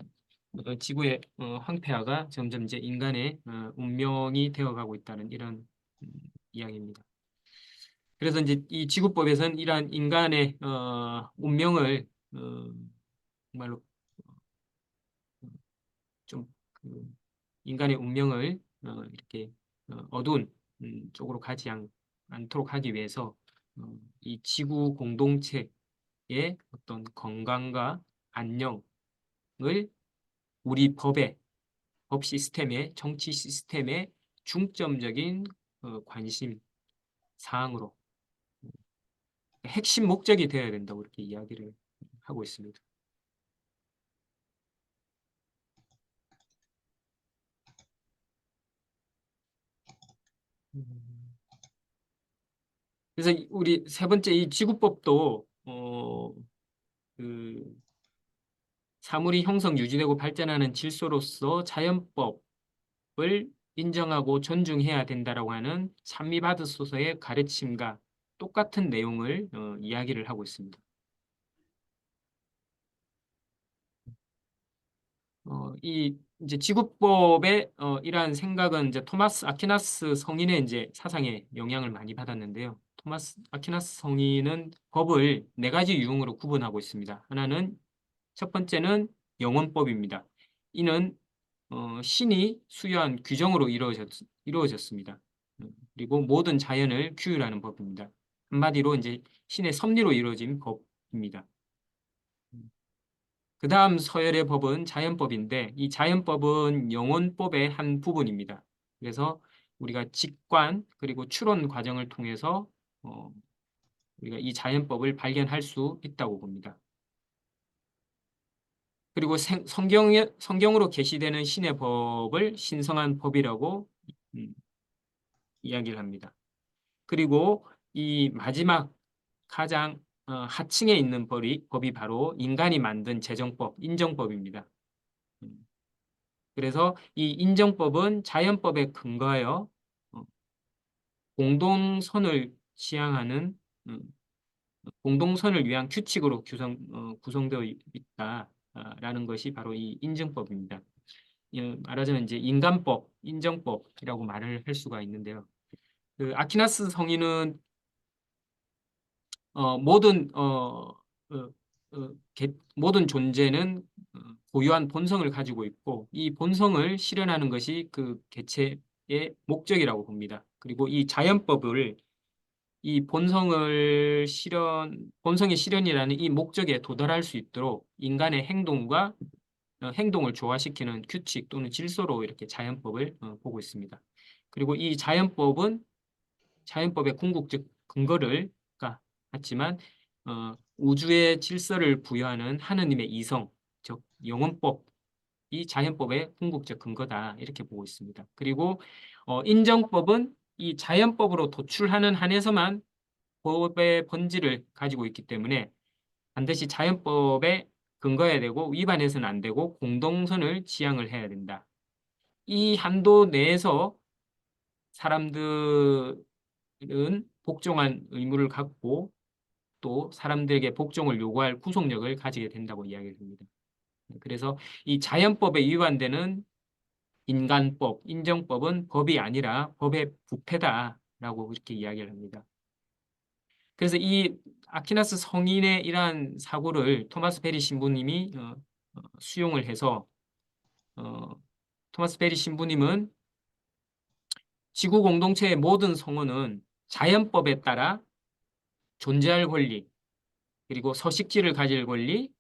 지구의 황폐화가 점점 이제 인간의 운명이 되어가고 있다는 이런 이야기입니다. 그래서 이제 이 지구법에서는 이러한 인간의 운명을 정말로 좀그 인간의 운명을 이렇게 어두운 쪽으로 가지 않도록 하기 위해서 이 지구 공동체의 어떤 건강과 안녕을 우리 법 시스템의 정치 시스템의 중점적인 관심 사항으로 핵심 목적이 되어야 된다고 이렇게 이야기를 하고 있습니다. 그래서 우리 세 번째 이 지구법도 그 사물이 형성 유지되고 발전하는 질서로서 자연법을 인정하고 존중해야 된다라고 하는 찬미바드소서의 가르침과 똑같은 내용을 이야기를 하고 있습니다. 이 이제 지구법의 이러한 생각은 이제 토마스 아퀴나스 성인의 이제 사상에 영향을 많이 받았는데요. 토마스 아퀴나스 성인은 법을 네 가지 유형으로 구분하고 있습니다. 하나는 첫 번째는 영원법입니다. 이는 신이 수여한 규정으로 이루어졌습니다. 그리고 모든 자연을 규율하는 법입니다. 한마디로 이제 신의 섭리로 이루어진 법입니다. 그 다음 서열의 법은 자연법인데 이 자연법은 영혼법의 한 부분입니다. 그래서 우리가 직관 그리고 추론 과정을 통해서 우리가 이 자연법을 발견할 수 있다고 봅니다. 그리고 성경으로 계시되는 신의 법을 신성한 법이라고 이야기를 합니다. 그리고 이 마지막 가장 하층에 있는 법이 바로 인간이 만든 제정법, 인정법입니다. 그래서 이 인정법은 자연법에 근거하여 공동선을 지향하는 공동선을 위한 규칙으로 구성되어 있다라는 것이 바로 이 인정법입니다. 말하자면 이제 인간법, 인정법이라고 말을 할 수가 있는데요. 그 아퀴나스 성인은 모든 모든 존재는 고유한 본성을 가지고 있고 이 본성을 실현하는 것이 그 개체의 목적이라고 봅니다. 그리고 이 자연법을 이 본성의 실현이라는 이 목적에 도달할 수 있도록 인간의 행동을 조화시키는 규칙 또는 질서로 이렇게 자연법을 보고 있습니다. 그리고 이 자연법의 궁극적 근거를 갖지만 우주의 질서를 부여하는 하느님의 이성, 즉 영원법이 자연법의 궁극적 근거다 이렇게 보고 있습니다. 그리고 인정법은 이 자연법으로 도출하는 한에서만 법의 본질을 가지고 있기 때문에 반드시 자연법에 근거해야 되고 위반해서는 안 되고 공동선을 지향을 해야 된다. 이 한도 내에서 사람들은 복종한 의무를 갖고 또 사람들에게 복종을 요구할 구속력을 가지게 된다고 이야기를 합니다. 그래서 이 자연법에 위반되는 인간법, 인정법은 법이 아니라 법의 부패다라고 그렇게 이야기를 합니다. 그래서 이 아퀴나스 성인의 이러한 사고를 토마스 베리 신부님이 수용을 해서 토마스 베리 신부님은 지구 공동체의 모든 성원은 자연법에 따라 존재할 권리, 그리고 서식지를 가질 권리,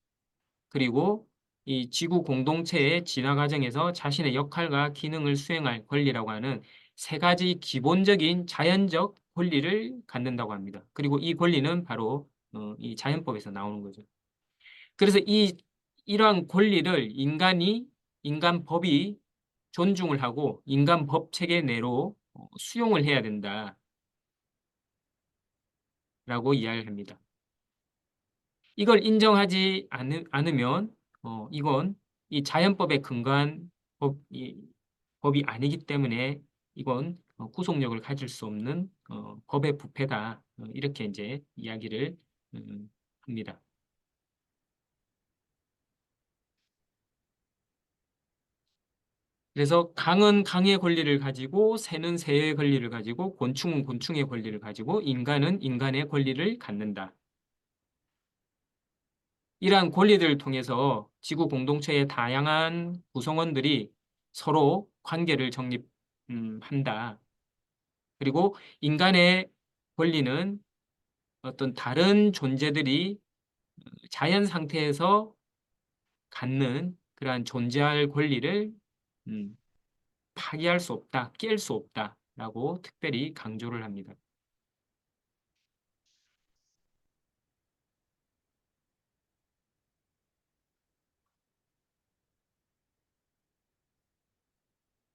그리고 이 지구 공동체의 진화 과정에서 자신의 역할과 기능을 수행할 권리라고 하는 세 가지 기본적인 자연적 권리를 갖는다고 합니다. 그리고 이 권리는 바로 이 자연법에서 나오는 거죠. 그래서 이러한 권리를 인간 법이 존중을 하고 인간 법 체계 내로 수용을 해야 된다라고 이야기를 합니다. 이걸 인정하지 않으면 이건 이 자연법에 근거한 법이 아니기 때문에 이건 구속력을 가질 수 없는 법의 부패다. 이렇게 이제 이야기를 합니다. 그래서 강은 강의 권리를 가지고 새는 새의 권리를 가지고 곤충은 곤충의 권리를 가지고 인간은 인간의 권리를 갖는다. 이러한 권리들을 통해서 지구 공동체의 다양한 구성원들이 서로 관계를 정립한다. 그리고 인간의 권리는 어떤 다른 존재들이 자연 상태에서 갖는 그러한 존재할 권리를 파기할 수 없다, 깰 수 없다라고 특별히 강조를 합니다.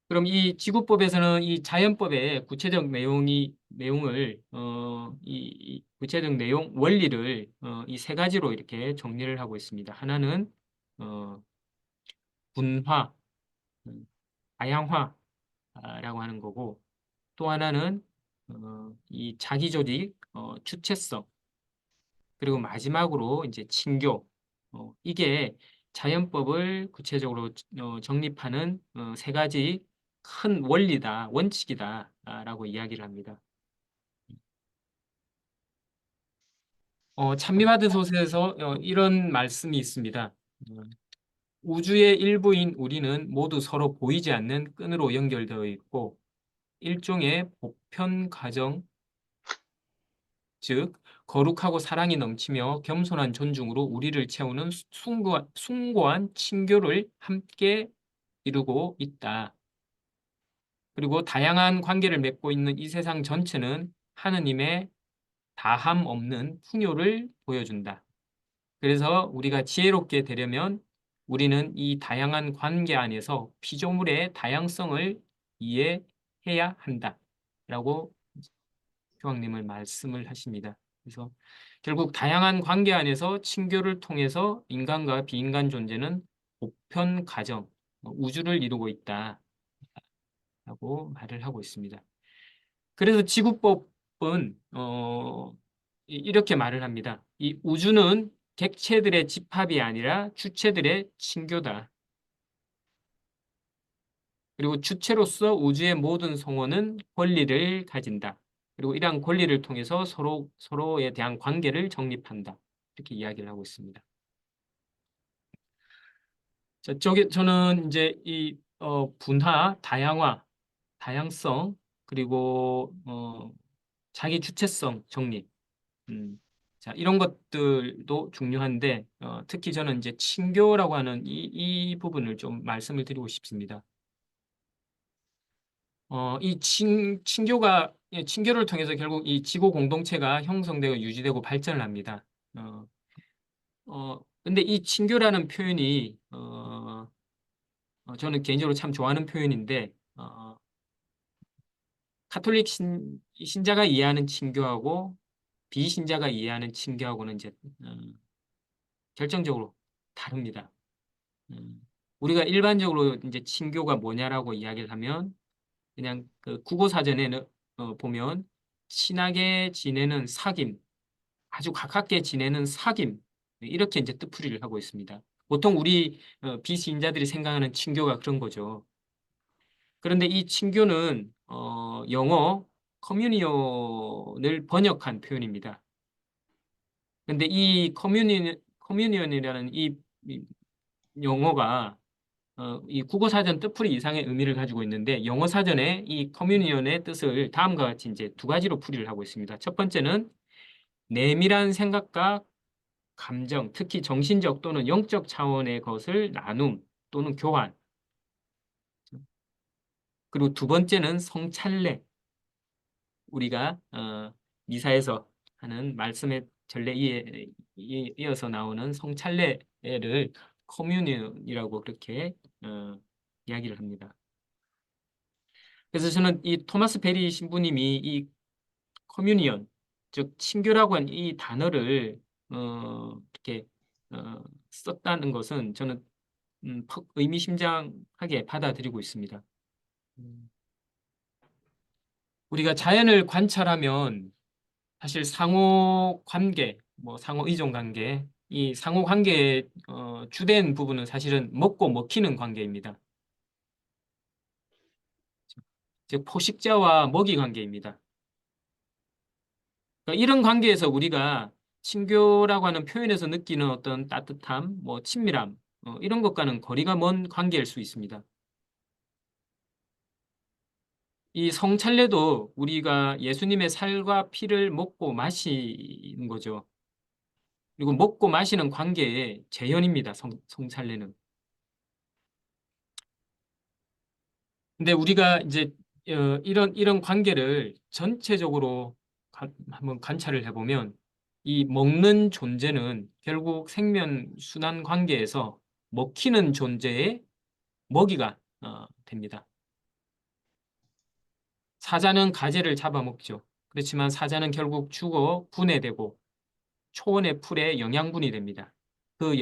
그럼 이 지구법에서는 이 자연법의 구체적 내용을 이 구체적 내용 원리를 이 세 가지로 이렇게 정리를 하고 있습니다. 하나는 분화, 음, 다양화라고 하는 거고 또 하나는 이 자기조직, 주체성 그리고 마지막으로 이제 친교 이게 자연법을 구체적으로 정립하는 세 가지 큰 원리다, 원칙이다라고 이야기를 합니다. 찬미바드 소설에서 이런 말씀이 있습니다. 우주의 일부인 우리는 모두 서로 보이지 않는 끈으로 연결되어 있고 일종의 보편 과정, 즉 거룩하고 사랑이 넘치며 겸손한 존중으로 우리를 채우는 숭고한 친교를 함께 이루고 있다. 그리고 다양한 관계를 맺고 있는 이 세상 전체는 하느님의 다함 없는 풍요를 보여준다. 그래서 우리가 지혜롭게 되려면 우리는 이 다양한 관계 안에서 피조물의 다양성을 이해해야 한다. 라고 교황님은 말씀을 하십니다. 그래서 결국 다양한 관계 안에서 친교를 통해서 인간과 비인간 존재는 보편 가정, 우주를 이루고 있다. 라고 말을 하고 있습니다. 그래서 지구법은 이렇게 말을 합니다. 이 우주는 객체들의 집합이 아니라 주체들의 친교다. 그리고 주체로서 우주의 모든 성원은 권리를 가진다. 그리고 이러한 권리를 통해서 서로에 대한 관계를 정립한다. 이렇게 이야기를 하고 있습니다. 저는 이제 이 분화, 다양화, 다양성, 그리고 자기 주체성 정립. 자, 이런 것들도 중요한데 특히 저는 이제 친교라고 하는 이 부분을 좀 말씀을 드리고 싶습니다. 이 친교가 예, 친교를 통해서 결국 이 지구 공동체가 형성되고 유지되고 발전을 합니다. 근데 이 친교라는 표현이 저는 개인적으로 참 좋아하는 표현인데 카톨릭 신자가 이해하는 친교하고 비신자가 이해하는 친교하고는 이제 결정적으로 다릅니다. 우리가 일반적으로 이제 친교가 뭐냐라고 이야기를 하면 그냥 그 국어 사전에는 보면 친하게 지내는 사귐, 아주 가깝게 지내는 사귐 이렇게 이제 뜻풀이를 하고 있습니다. 보통 우리 비신자들이 생각하는 친교가 그런 거죠. 그런데 이 친교는 영어 커뮤니언을 번역한 표현입니다. 근데 이 커뮤니언이라는 이 용어가 이 국어 사전 뜻풀이 이상의 의미를 가지고 있는데 영어 사전에 이 커뮤니언의 뜻을 다음과 같이 이제 두 가지로 풀이를 하고 있습니다. 첫 번째는 내밀한 생각과 감정, 특히 정신적 또는 영적 차원의 것을 나눔 또는 교환. 그리고 두 번째는 성찰례. 우리가 미사에서 하는 말씀의 전례에 이어서 나오는 성찰례를 커뮤니언이라고 그렇게 이야기를 합니다. 그래서 저는 이 토마스 베리 신부님이 이 커뮤니언, 즉 친교라고 한 이 단어를 이렇게 썼다는 것은 저는 의미심장하게 받아들이고 있습니다. 우리가 자연을 관찰하면 사실 상호 관계, 뭐 상호 이종 관계, 이 상호 관계의 주된 부분은 사실은 먹고 먹히는 관계입니다. 즉 포식자와 먹이 관계입니다. 그러니까 이런 관계에서 우리가 친교라고 하는 표현에서 느끼는 어떤 따뜻함, 뭐 친밀함 이런 것과는 거리가 먼 관계일 수 있습니다. 이 성찬례도 우리가 예수님의 살과 피를 먹고 마시는 거죠. 그리고 먹고 마시는 관계의 재현입니다. 성찬례는. 근데 우리가 이제 이런 관계를 전체적으로 한번 관찰을 해보면 이 먹는 존재는 결국 생명 순환 관계에서 먹히는 존재의 먹이가 됩니다. 사자는 가재를 잡아먹죠. 그렇지만 사자는 결국 죽어 분해되고 초원의 풀에 영양분이 됩니다. 그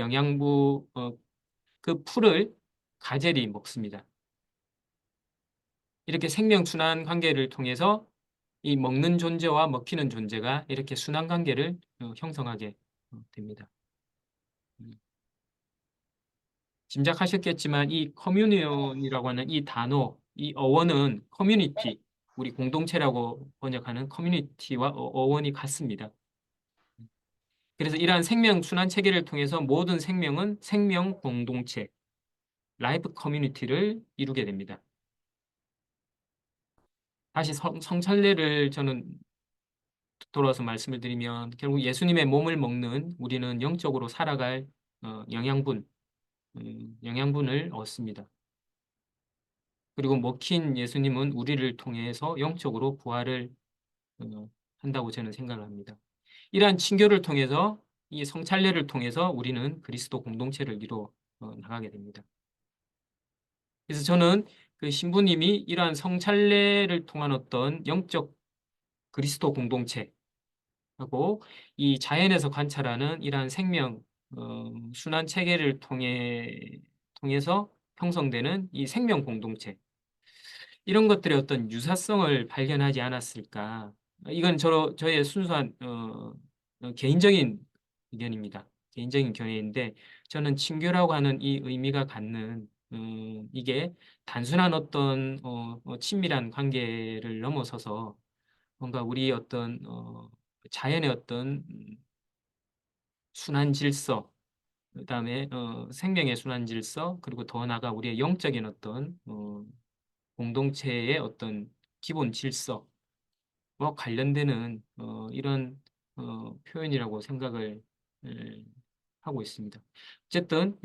그 풀을 가젤이 먹습니다. 이렇게 생명 순환 관계를 통해서 이 먹는 존재와 먹히는 존재가 이렇게 순환 관계를 형성하게 됩니다. 짐작하셨겠지만 이 커뮤니언이라고 하는 이 단어, 이 어원은 커뮤니티, 우리 공동체라고 번역하는 커뮤니티와 어원이 같습니다. 그래서 이러한 생명 순환 체계를 통해서 모든 생명은 생명 공동체, 라이프 커뮤니티를 이루게 됩니다. 다시 성찬례를 저는 돌아와서 말씀을 드리면 결국 예수님의 몸을 먹는 우리는 영적으로 살아갈 영양분을 얻습니다. 그리고 먹힌 예수님은 우리를 통해서 영적으로 부활을 한다고 저는 생각을 합니다. 이러한 친교를 통해서 이 성찬례를 통해서 우리는 그리스도 공동체를 이루어 나가게 됩니다. 그래서 저는 그 신부님이 이러한 성찬례를 통한 어떤 영적 그리스도 공동체하고 이 자연에서 관찰하는 이러한 생명 순환 체계를 통해서 형성되는 이 생명 공동체 이런 것들의 어떤 유사성을 발견하지 않았을까? 이건 저의 순수한 개인적인 의견입니다. 개인적인 견해인데 저는 친교라고 하는 이 의미가 갖는 이게 단순한 어떤 친밀한 관계를 넘어서서 뭔가 우리 어떤 자연의 어떤 순환 질서, 그다음에 생명의 순환 질서, 그리고 더 나아가 우리의 영적인 어떤 공동체의 어떤 기본 질서와 관련되는 이런 표현이라고 생각을 에, 하고 있습니다. 어쨌든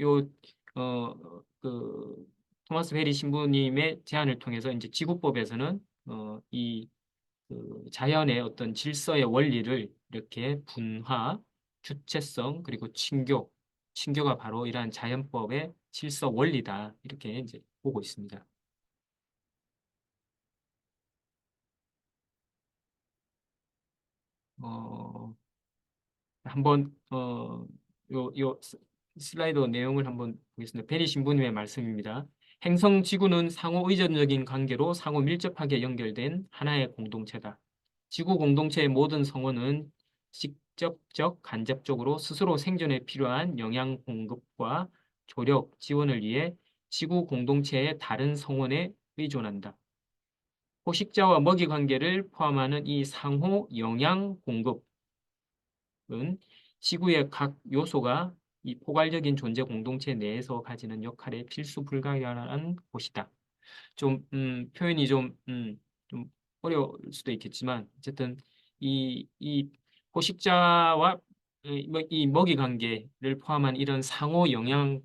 그 토마스 베리 신부님의 제안을 통해서 이제 지구법에서는 그 자연의 어떤 질서의 원리를 이렇게 분화, 주체성, 그리고 친교가 바로 이러한 자연법의 질서 원리다. 이렇게 이제 보고 있습니다. 어, 한번 슬라이드 내용을 한번 보겠습니다. 베리 신부님의 말씀입니다. 행성 지구는 상호 의존적인 관계로 상호 밀접하게 연결된 하나의 공동체다. 지구 공동체의 모든 성원은 직접적, 간접적으로 스스로 생존에 필요한 영양 공급과 조력, 지원을 위해 지구 공동체의 다른 성원에 의존한다. 포식자와 먹이 관계를 포함하는 이 상호 영양 공급은 지구의 각 요소가 이 포괄적인 존재 공동체 내에서 가지는 역할에 필수 불가결한 곳이다. 좀 표현이 좀 어려울 수도 있겠지만 어쨌든 이 포식자와 이 먹이 관계를 포함한 이런 상호 영양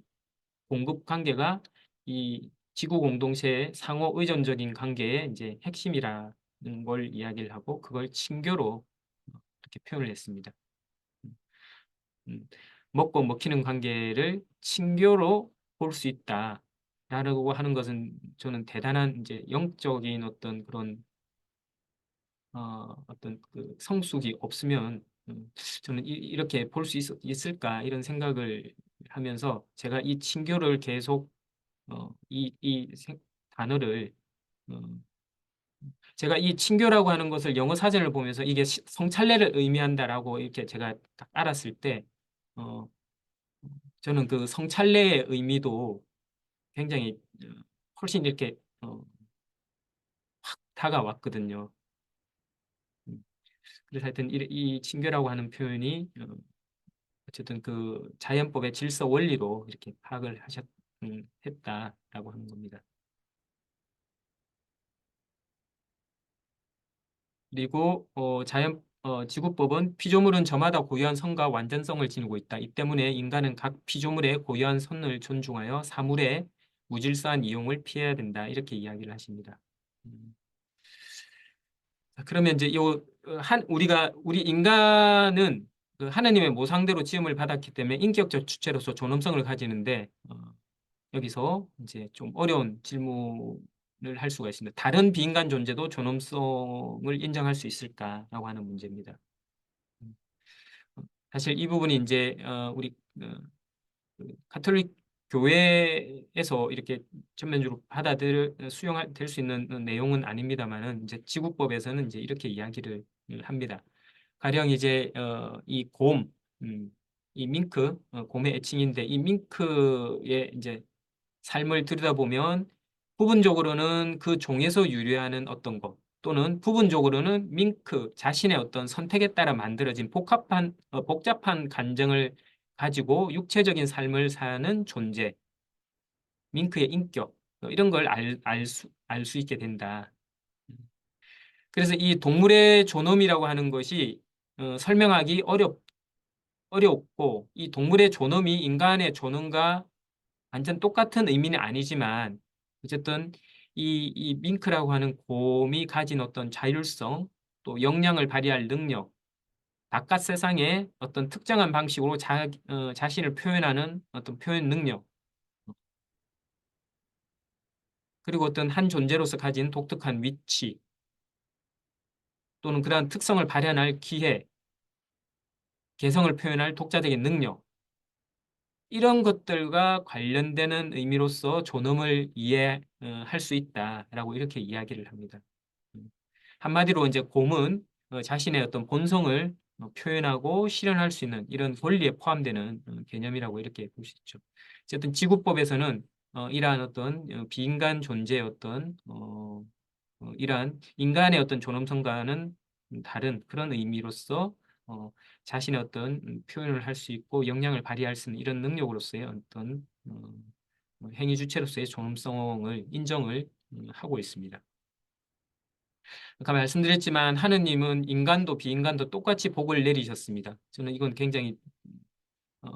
공급 관계가 이 지구 공동체의 상호 의존적인 관계의 이제 핵심이라는 걸 이야기를 하고 그걸 친교로 이렇게 표현을 했습니다. 음, 먹고 먹히는 관계를 친교로 볼 수 있다라고 하는 것은 저는 대단한 이제 영적인 어떤 그런 어떤 그 성숙이 없으면 저는 이렇게 볼 수 있을까 이런 생각을 하면서 제가 이 친교를 계속 단어를 어, 제가 이 친교라고 하는 것을 영어 사전을 보면서 이게 성찬례를 의미한다라고 이렇게 제가 딱 알았을 때 어, 저는 그 성찬례의 의미도 굉장히 훨씬 이렇게 다가왔거든요. 음, 그래서 하여튼 이 친교라고 하는 표현이 어쨌든 그 자연법의 질서 원리로 이렇게 파악을 했다라고 하는 겁니다. 그리고 지구법은 피조물은 저마다 고유한 성과 완전성을 지니고 있다. 이 때문에 인간은 각 피조물의 고유한 선을 존중하여 사물의 무질서한 이용을 피해야 된다. 이렇게 이야기를 하십니다. 자, 그러면 이제 우리 인간은 그 하나님의 모상대로 지음을 받았기 때문에 인격적 주체로서 존엄성을 가지는데 여기서 이제 좀 어려운 질문을 할 수가 있습니다. 다른 비인간 존재도 존엄성을 인정할 수 있을까라고 하는 문제입니다. 음, 사실 이 부분이 이제 우리 그 가톨릭 교회에서 이렇게 전면적으로 수용할 될 수 있는 내용은 아닙니다만은 이제 지구법에서는 이제 이렇게 이야기를 합니다. 가령 이제 이 밍크, 곰의 애칭인데 이 밍크의 이제 삶을 들여다보면 부분적으로는 그 종에서 유래하는 어떤 것 또는 부분적으로는 밍크 자신의 어떤 선택에 따라 만들어진 복잡한 감정을 가지고 육체적인 삶을 사는 존재, 밍크의 인격 이런 걸 알 수 있게 된다. 그래서 이 동물의 존엄이라고 하는 것이 설명하기 어렵고 이 동물의 존엄이 인간의 존엄과 완전 똑같은 의미는 아니지만 어쨌든 이 밍크라고 하는 곰이 가진 어떤 자율성 또 역량을 발휘할 능력 바깥 세상에 어떤 특정한 방식으로 자신을 표현하는 어떤 표현 능력 그리고 어떤 한 존재로서 가진 독특한 위치 또는 그러한 특성을 발현할 기회 개성을 표현할 독자적인 능력 이런 것들과 관련되는 의미로서 존엄을 이해할 수 있다라고 이렇게 이야기를 합니다. 한마디로 이제 곰은 자신의 어떤 본성을 표현하고 실현할 수 있는 이런 권리에 포함되는 개념이라고 이렇게 볼 수 있죠. 어쨌든 지구법에서는 이러한 어떤 비인간 존재의 어떤 이러한 인간의 어떤 존엄성과는 다른 그런 의미로서 자신의 어떤 표현을 할 수 있고 영향을 발휘할 수 있는 이런 능력으로서의 어떤 행위 주체로서의 존엄성을 인정을 하고 있습니다. 아까 말씀드렸지만 하느님은 인간도 비인간도 똑같이 복을 내리셨습니다. 저는 이건 굉장히 어,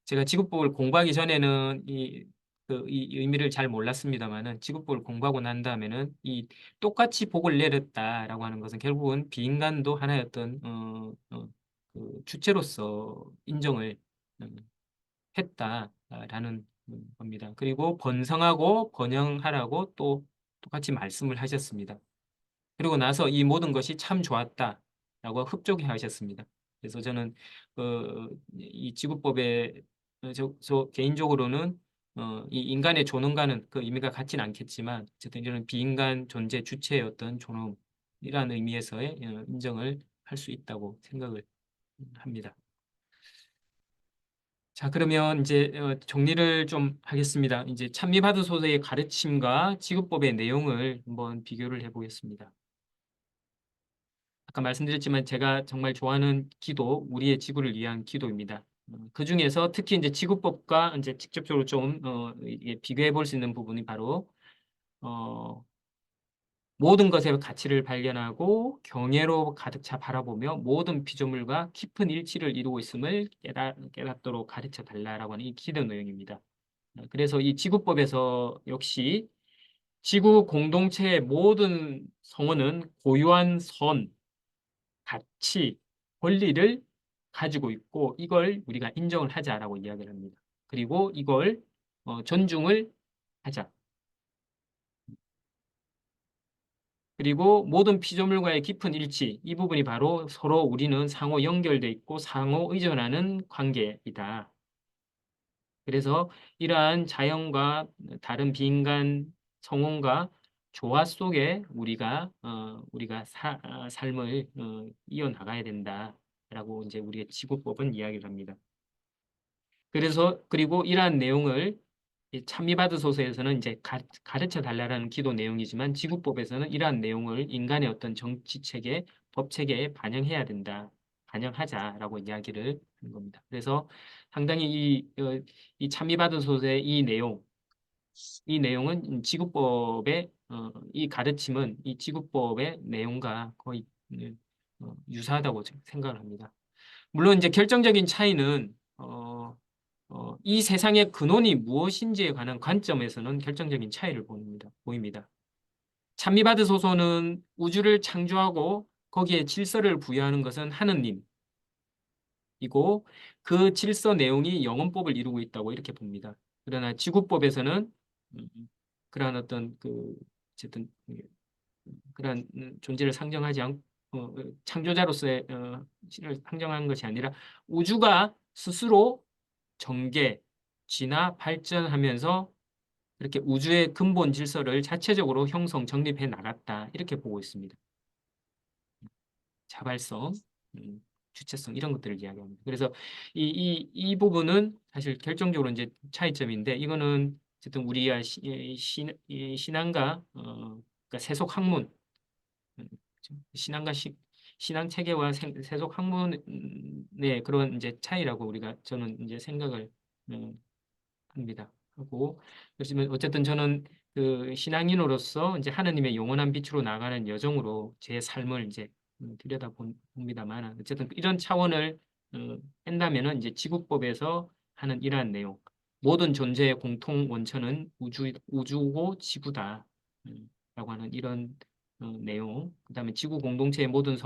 제가 지구법을 공부하기 전에는 이 의미를 잘 몰랐습니다만은 지구법을 공부하고 난 다음에는 이 똑같이 복을 내렸다라고 하는 것은 결국은 비인간도 하나의 어떤 그 주체로서 인정을 음, 했다라는 겁니다. 그리고 번성하고 번영하라고 또 똑같이 말씀을 하셨습니다. 그리고 나서 이 모든 것이 참 좋았다라고 흡족해 하셨습니다. 그래서 저는 이 지구법에 저 개인적으로는 이 인간의 존엄과는 그 의미가 같지는 않겠지만 어쨌든 이런 비인간 존재 주체의 어떤 존엄이라는 의미에서의 인정을 할 수 있다고 생각을 합니다. 자, 그러면 이제 정리를 좀 하겠습니다. 이제 찬미바드 소서의 가르침과 지구법의 내용을 한번 비교를 해보겠습니다. 아까 말씀드렸지만 제가 정말 좋아하는 기도, 우리의 지구를 위한 기도입니다. 그 중에서 특히 이제 지구법과 이제 직접적으로 좀 비교해 볼 수 있는 부분이 바로 모든 것의 가치를 발견하고 경애로 가득 차 바라보며 모든 피조물과 깊은 일치를 이루고 있음을 깨닫도록 가르쳐 달라라고 하는 이 기도 내용입니다. 그래서 이 지구법에서 역시 지구 공동체의 모든 성원은 고유한 선, 가치, 권리를 가지고 있고 이걸 우리가 인정을 하자라고 이야기를 합니다. 그리고 이걸 존중을 하자. 그리고 모든 피조물과의 깊은 일치, 이 부분이 바로 서로 우리는 상호 연결돼 있고 상호 의존하는 관계이다. 그래서 이러한 자연과 다른 비인간 성원과 조화 속에 우리가 삶을 이어나가야 된다라고 이제 우리의 지구법은 이야기를 합니다. 그래서 그리고 이러한 내용을 이 찬미바드 소서에서는 이제 가르쳐 달라라는 기도 내용이지만 지구법에서는 이러한 내용을 인간의 어떤 정치 체계, 법 체계에 반영해야 된다. 반영하자라고 이야기를 하는 겁니다. 그래서 상당히 이 찬미바드 소서의 이 내용은 지구법의 이 가르침은 이 지구법의 내용과 거의 유사하다고 생각을 합니다. 물론 이제 결정적인 차이는 이 세상의 근원이 무엇인지에 관한 관점에서는 결정적인 차이를 보입니다. 찬미바드 소서는 우주를 창조하고 거기에 질서를 부여하는 것은 하느님이고 그 질서 내용이 영원법을 이루고 있다고 이렇게 봅니다. 그러나 지구법에서는 그러한 어떤 어쨌든 그러한 존재를 상정하지 않고 창조자로서의 를 상정하는 것이 아니라 우주가 스스로 전개, 진화, 발전하면서 이렇게 우주의 근본 질서를 자체적으로 형성, 정립해 나갔다. 이렇게 보고 있습니다. 자발성, 주체성 이런 것들을 이야기합니다. 그래서 이 부분은 사실 결정적으로 이제 차이점인데 이거는 어쨌든 우리가 신앙과 그러니까 세속 학문, 신앙과 신앙 체계와 세속 학문의 그런 이제 차이라고 저는 이제 생각을 합니다. 하고 그렇지만 어쨌든 저는 그 신앙인으로서 이제 하느님의 영원한 빛으로 나가는 여정으로 제 삶을 이제 들여다봅니다만 어쨌든 이런 차원을 한다면은 이제 지구법에서 하는 이러한 내용 모든 존재의 공통 원천은 우주고 지구다 라고 하는 이런 내용 그다음에 지구 공동체의 모든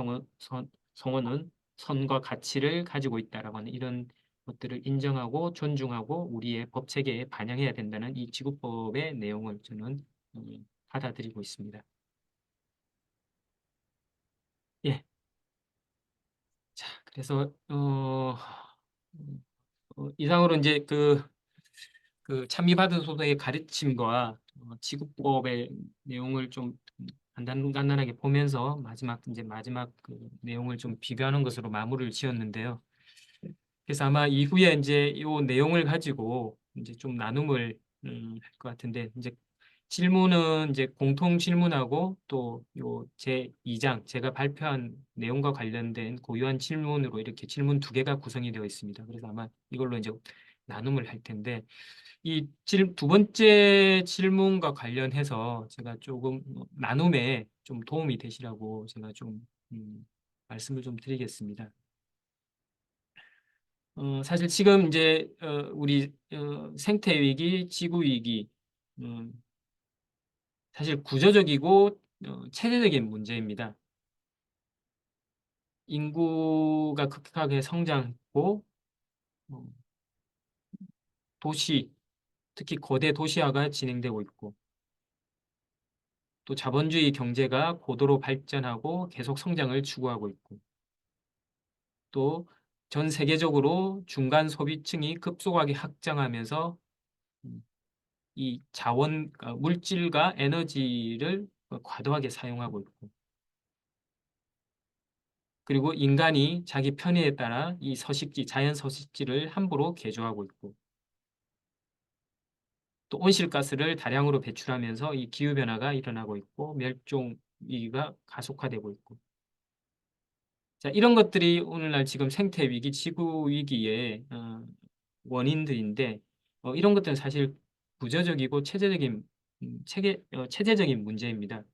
성원은 선과 가치를 가지고 있다라고 하는 이런 것들을 인정하고 존중하고 우리의 법 체계에 반영해야 된다는 이 지구법의 내용을 저는 받아들이고 있습니다. 예. 자, 그래서 이상으로 이제 그 찬미받은 소서의 가르침과 지구법의 내용을 좀 간단하게 보면서 마지막 그 내용을 좀 비교하는 것으로 마무리를 지었는데요. 그래서 아마 이후에 이제 이 내용을 가지고 이제 좀 나눔을 할 것 같은데 이제 질문은 이제 공통 질문하고 또 요 제 2장 제가 발표한 내용과 관련된 고유한 질문으로 이렇게 질문 두 개가 구성이 되어 있습니다. 그래서 아마 이걸로 이제 나눔을 할 텐데 이 두 번째 질문과 관련해서 제가 조금 나눔에 좀 도움이 되시라고 제가 좀 말씀을 좀 드리겠습니다. 사실 지금 이제 우리 생태 위기, 지구 위기 사실 구조적이고 체계적인 문제입니다. 인구가 급격하게 성장했고 어, 도시, 특히 거대 도시화가 진행되고 있고 또 자본주의 경제가 고도로 발전하고 계속 성장을 추구하고 있고 또 전 세계적으로 중간 소비층이 급속하게 확장하면서 이 자원, 물질과 에너지를 과도하게 사용하고 있고 그리고 인간이 자기 편의에 따라 이 서식지, 자연 서식지를 함부로 개조하고 있고 또 온실가스를 다량으로 배출하면서 이 기후변화가 일어나고 있고 멸종 위기가 가속화되고 있고 자, 이런 것들이 오늘날 지금 생태 위기, 지구 위기의 원인들인데 이런 것들은 사실 구조적이고 체제적인 문제입니다.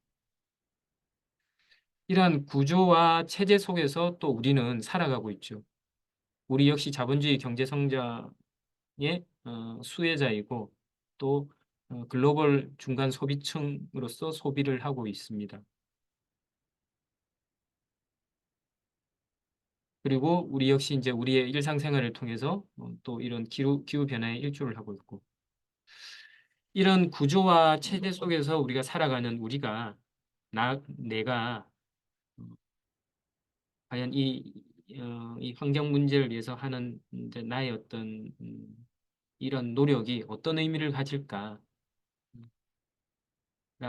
이러한 구조와 체제 속에서 또 우리는 살아가고 있죠. 우리 역시 자본주의 경제 성장의 수혜자이고 또 글로벌 중간 소비층으로서 소비를 하고 있습니다. 그리고 우리 역시 이제 우리의 일상생활을 통해서 또 이런 기후 변화에 일조를 하고 있고 이런 구조와 체제 속에서 우리가 살아가는 우리가 내가 과연 이 환경 문제를 위해서 하는 이제 나의 어떤 이런 노력이 어떤 의미를 가질까라고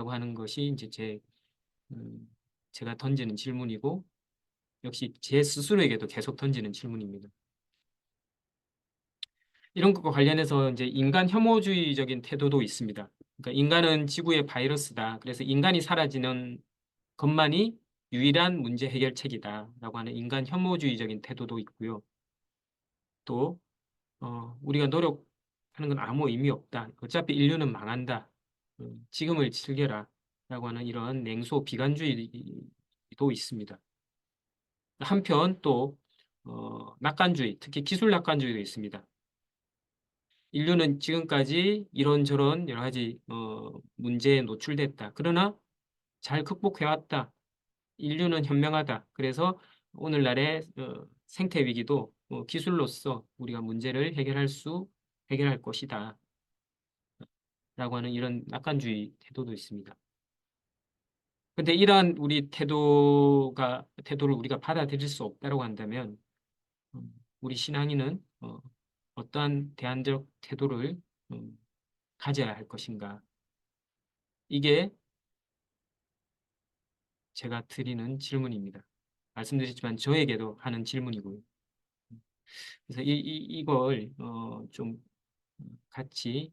하는 것이 이제 제가 던지는 질문이고 역시 제 스스로에게도 계속 던지는 질문입니다. 이런 것과 관련해서 이제 인간 혐오주의적인 태도도 있습니다. 그러니까 인간은 지구의 바이러스다. 그래서 인간이 사라지는 것만이 유일한 문제 해결책이다라고 하는 인간 혐오주의적인 태도도 있고요. 또 우리가 노력하는 건 아무 의미 없다. 어차피 인류는 망한다. 지금을 즐겨라. 라고 하는 이런 냉소 비관주의도 있습니다. 한편 또 낙관주의, 특히 기술 낙관주의도 있습니다. 인류는 지금까지 이런저런 여러 가지 문제에 노출됐다. 그러나 잘 극복해왔다. 인류는 현명하다. 그래서 오늘날의 생태 위기도 기술로서 우리가 문제를 해결할 것이다. 라고 하는 이런 낙관주의 태도도 있습니다. 근데 이러한 우리 태도를 우리가 받아들일 수 없다고 한다면 우리 신앙인은 어떠한 대안적 태도를 가져야 할 것인가? 이게 제가 드리는 질문입니다. 말씀드렸지만 저에게도 하는 질문이고요. 그래서 이걸 좀 같이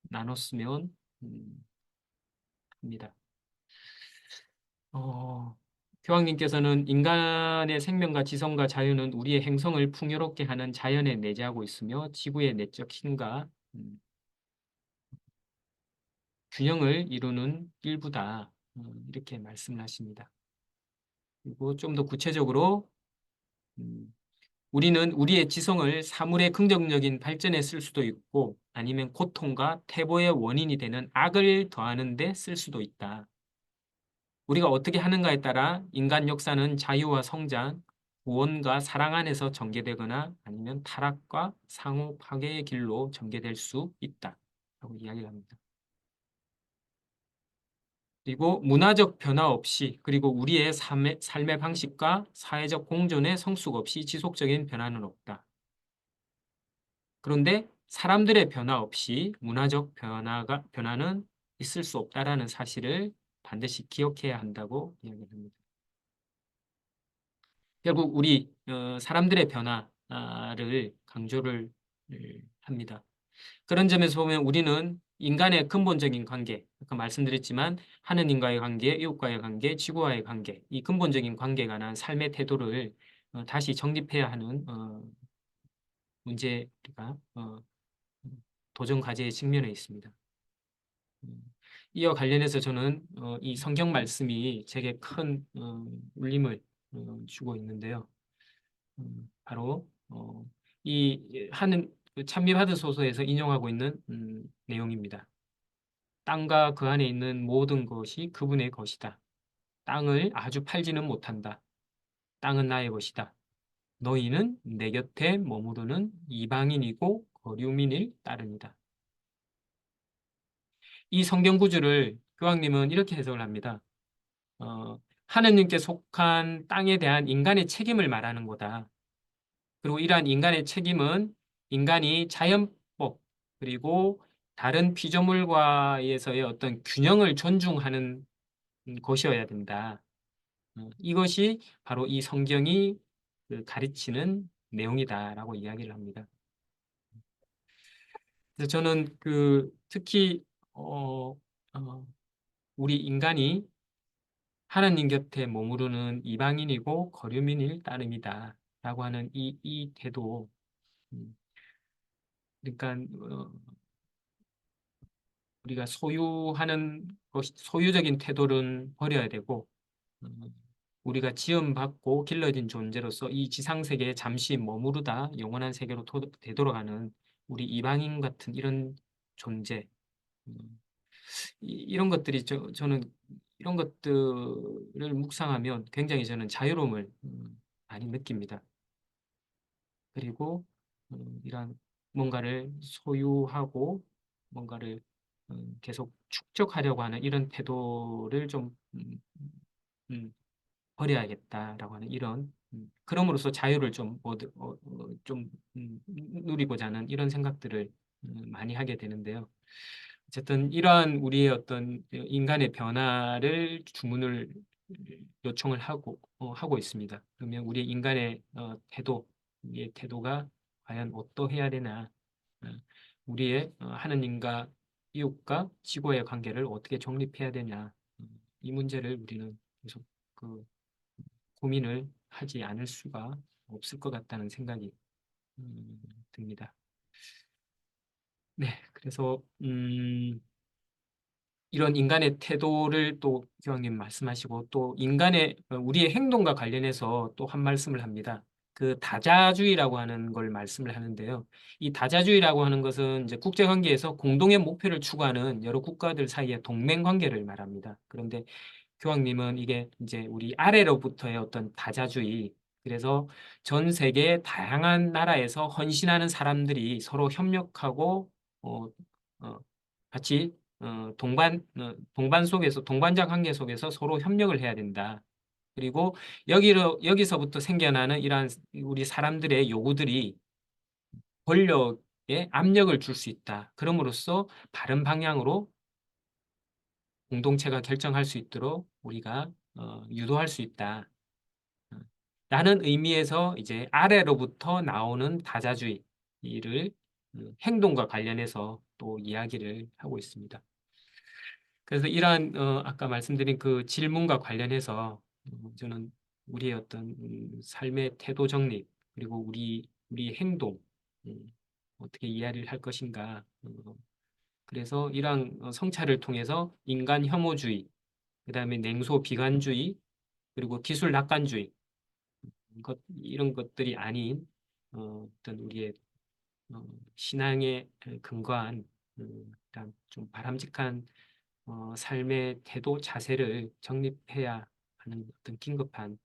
나눴으면 합니다. 교황님께서는 인간의 생명과 지성과 자유는 우리의 행성을 풍요롭게 하는 자연에 내재하고 있으며 지구의 내적 힘과 균형을 이루는 일부다. 이렇게 말씀을 하십니다. 그리고 좀 더 구체적으로 우리는 우리의 지성을 사물의 긍정적인 발전에 쓸 수도 있고 아니면 고통과 태보의 원인이 되는 악을 더하는 데 쓸 수도 있다. 우리가 어떻게 하는가에 따라 인간 역사는 자유와 성장, 구원과 사랑 안에서 전개되거나 아니면 타락과 상호 파괴의 길로 전개될 수 있다. 라고 이야기를 합니다. 그리고 문화적 변화 없이 그리고 우리의 삶의 방식과 사회적 공존의 성숙 없이 지속적인 변화는 없다. 그런데 사람들의 변화 없이 문화적 변화는 있을 수 없다라는 사실을 반드시 기억해야 한다고 이야기합니다. 결국 우리 사람들의 변화를 강조를 합니다. 그런 점에서 보면 우리는 인간의 근본적인 관계, 아까 말씀드렸지만 하느님과의 관계, 이웃과의 관계, 지구와의 관계, 이 근본적인 관계에 관한 삶의 태도를 다시 정립해야 하는 문제가 도전 과제에 직면해 있습니다. 이와 관련해서 저는 이 성경 말씀이 제게 큰 울림을 주고 있는데요. 바로 이 하는 그 찬미받으소서에서 인용하고 있는 내용입니다. 땅과 그 안에 있는 모든 것이 그분의 것이다. 땅을 아주 팔지는 못한다. 땅은 나의 것이다. 너희는 내 곁에 머무르는 이방인이고 거류민일 따름이다. 이 성경 구절을 교황님은 이렇게 해석을 합니다. 하느님께 속한 땅에 대한 인간의 책임을 말하는 거다. 그리고 이러한 인간의 책임은 인간이 자연법 그리고 다른 피조물과에서의 어떤 균형을 존중하는 것이어야 된다. 이것이 바로 이 성경이 그 가르치는 내용이다라고 이야기를 합니다. 그래서 저는 그 특히 우리 인간이 하나님 곁에 머무르는 이방인이고 거류민일 따름이다라고 하는 이 태도, 음, 그러니까 우리가 소유하는 소유적인 태도는 버려야 되고 우리가 지음받고 길러진 존재로서 이 지상세계에 잠시 머무르다 영원한 세계로 되돌아가는 우리 이방인 같은 이런 존재, 이런 것들이 저는 이런 것들을 묵상하면 굉장히 저는 자유로움을 많이 느낍니다. 그리고 이런 뭔가를 소유하고 뭔가를 계속 축적하려고 하는 이런 태도를 좀 버려야겠다라고 하는 이런 그럼으로써 자유를 좀 누리고자 하는 이런 생각들을 많이 하게 되는데요. 어쨌든 이러한 우리의 어떤 인간의 변화를 주문을 요청을 하고 있습니다. 그러면 우리 인간의 우리의 태도가 과연 어떠해야 되나? 어, 우리의 하느님과 이웃과 지구의 관계를 어떻게 정립해야 되냐? 이 문제를 우리는 계속 그 고민을 하지 않을 수가 없을 것 같다는 생각이 듭니다. 네, 그래서 이런 인간의 태도를 또 교황님 말씀하시고 또 우리의 행동과 관련해서 또 한 말씀을 합니다. 그 다자주의라고 하는 걸 말씀을 하는데요. 이 다자주의라고 하는 것은 이제 국제관계에서 공동의 목표를 추구하는 여러 국가들 사이의 동맹 관계를 말합니다. 그런데 교황님은 이게 이제 우리 아래로부터의 어떤 다자주의, 그래서 전 세계 다양한 나라에서 헌신하는 사람들이 서로 협력하고 어, 같이 동반자 관계 속에서 서로 협력을 해야 된다. 그리고 여기서부터 생겨나는 이러한 우리 사람들의 요구들이 권력에 압력을 줄 수 있다. 그럼으로써 바른 방향으로 공동체가 결정할 수 있도록 우리가 유도할 수 있다. 어, 라는 의미에서 이제 아래로부터 나오는 다자주의를 행동과 관련해서 또 이야기를 하고 있습니다. 그래서 이러한 아까 말씀드린 그 질문과 관련해서 저는 우리의 어떤 삶의 태도 정립 그리고 우리 행동 어떻게 이해를 할 것인가. 그래서 이러한 성찰을 통해서 인간 혐오주의, 그다음에 냉소 비관주의, 그리고 기술 낙관주의 이런 것들이 아닌 어떤 우리의 신앙에 근거한 일단 좀 바람직한 삶의 태도 자세를 정립해야 하는 어떤 긴급한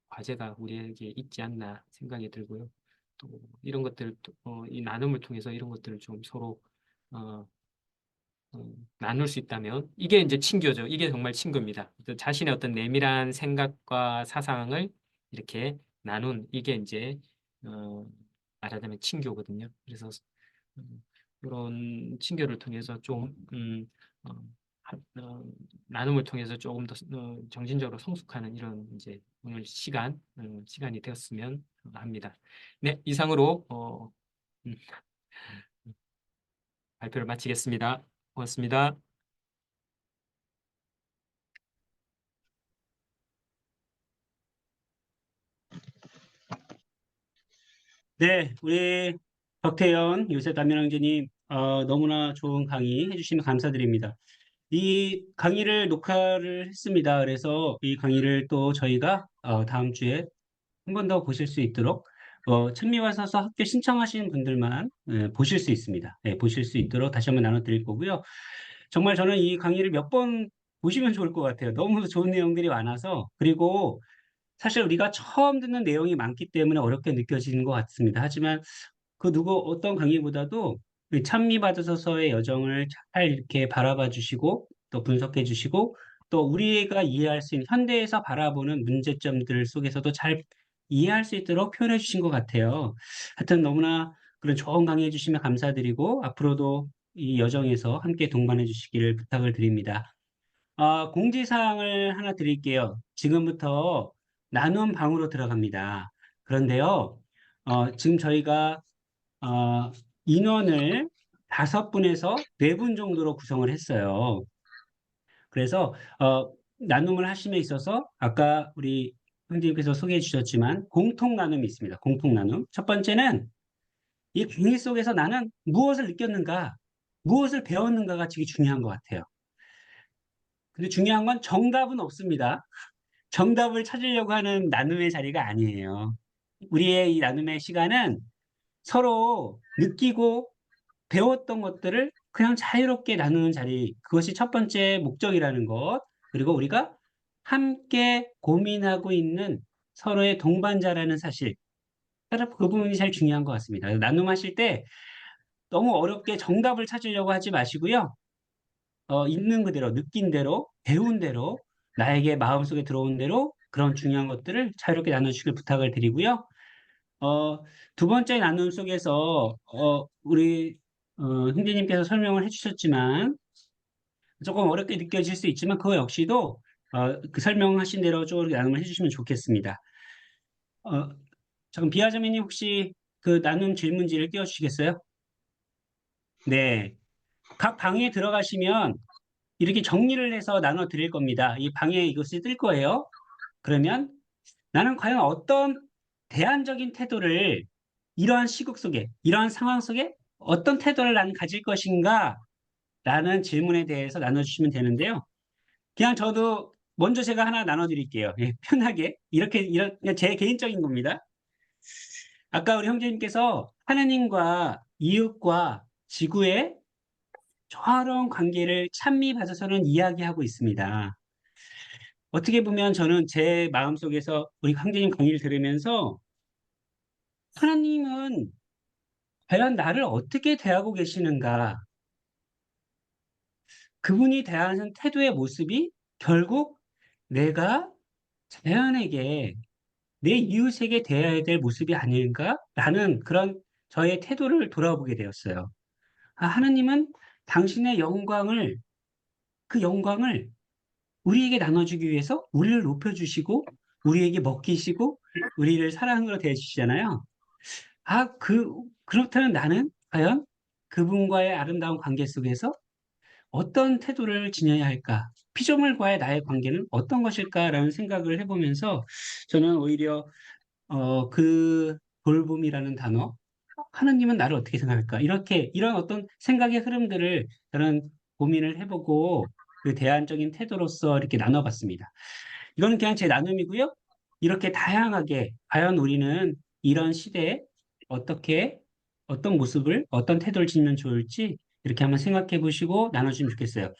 과제가 우리에게 있지 않나 생각이 들고요. 또 이런 것들 이 나눔을 통해서 이런 것들을 좀 서로 어, 나눌 수 있다면 이게 이제 친교죠. 이게 정말 친구입니다. 또 자신의 어떤 내밀한 생각과 사상을 이렇게 나눈 이게 이제 어, 말하자면 친교거든요. 그래서 이런 친교를 통해서 좀 어, 나눔을 통해서 조금 더 정신적으로 성숙하는 이런 이제 오늘 시간이 되었으면 합니다. 네, 이상으로 음, 발표를 마치겠습니다. 고맙습니다. 네, 우리 박태현 요셉 담임강사님 너무나 좋은 강의 해주시면 감사드립니다. 이 강의를 녹화를 했습니다. 그래서 이 강의를 또 저희가 다음 주에 한 번 더 보실 수 있도록 천미와서서 학교 신청하신 분들만 보실 수 있습니다. 보실 수 있도록 다시 한번 나눠드릴 거고요. 정말 저는 이 강의를 몇 번 보시면 좋을 것 같아요. 너무 좋은 내용들이 많아서. 그리고 사실 우리가 처음 듣는 내용이 많기 때문에 어렵게 느껴지는 것 같습니다. 하지만 그 누구 어떤 강의보다도 이 찬미받으소서의 여정을 잘 이렇게 바라봐 주시고 또 분석해 주시고 또 우리가 이해할 수 있는 현대에서 바라보는 문제점들 속에서도 잘 이해할 수 있도록 표현해 주신 것 같아요. 하여튼 너무나 그런 좋은 강의 해주시면 감사드리고 앞으로도 이 여정에서 함께 동반해 주시기를 부탁을 드립니다. 공지사항을 하나 드릴게요. 지금부터 나눔 방으로 들어갑니다. 그런데요, 지금 저희가 어, 인원을 5분에서 4분 정도로 구성을 했어요. 그래서 나눔을 하심에 있어서 아까 우리 형님께서 소개해 주셨지만 공통 나눔이 있습니다. 공통 나눔. 첫 번째는 이 강의 속에서 나는 무엇을 느꼈는가, 무엇을 배웠는가가 되게 중요한 것 같아요. 근데 중요한 건 정답은 없습니다. 정답을 찾으려고 하는 나눔의 자리가 아니에요. 우리의 이 나눔의 시간은 서로 느끼고 배웠던 것들을 그냥 자유롭게 나누는 자리, 그것이 첫 번째 목적이라는 것. 그리고 우리가 함께 고민하고 있는 서로의 동반자라는 사실. 그 부분이 제일 중요한 것 같습니다. 나눔하실 때 너무 어렵게 정답을 찾으려고 하지 마시고요. 있는 그대로, 느낀 대로, 배운 대로, 나에게 마음속에 들어온 대로 그런 중요한 것들을 자유롭게 나눠주길 부탁을 드리고요. 어, 두 번째 나눔 속에서 우리 형제님께서 설명을 해주셨지만 조금 어렵게 느껴질 수 있지만 그거 역시도 그 설명하신 대로 좀 나눔을 해주시면 좋겠습니다. 어, 잠깐 비아자매님 혹시 그 나눔 질문지를 띄워주시겠어요? 네. 각 방에 들어가시면 이렇게 정리를 해서 나눠 드릴 겁니다. 이 방에 이것이 뜰 거예요. 그러면 나는 과연 어떤 대안적인 태도를 이러한 시국 속에, 이러한 상황 속에 어떤 태도를 나는 가질 것인가? 라는 질문에 대해서 나눠주시면 되는데요. 그냥 저도 먼저 제가 하나 나눠드릴게요. 편하게. 그냥 제 개인적인 겁니다. 아까 우리 형제님께서 하나님과 이웃과 지구의 조화로운 관계를 찬미 받아서는 이야기하고 있습니다. 어떻게 보면 저는 제 마음속에서 우리 형제님 강의를 들으면서 하나님은 과연 나를 어떻게 대하고 계시는가? 그분이 대하는 태도의 모습이 결국 내가 자연에게 내 이웃에게 대해야 될 모습이 아닌가라는 그런 저의 태도를 돌아보게 되었어요. 하나님은 당신의 그 영광을 우리에게 나눠주기 위해서 우리를 높여주시고, 우리에게 먹히시고, 우리를 사랑으로 대해주시잖아요. 그렇다면 나는 과연 그분과의 아름다운 관계 속에서 어떤 태도를 지녀야 할까? 피조물과의 나의 관계는 어떤 것일까라는 생각을 해보면서 저는 오히려 그 돌봄이라는 단어, 하나님은 나를 어떻게 생각할까? 이런 어떤 생각의 흐름들을 저는 고민을 해보고 그 대안적인 태도로서 이렇게 나눠봤습니다. 이거는 그냥 제 나눔이고요. 이렇게 다양하게 과연 우리는 이런 시대에 어떻게 어떤 모습을 어떤 태도를 짓면 좋을지 이렇게 한번 생각해 보시고 나눠주면 좋겠어요.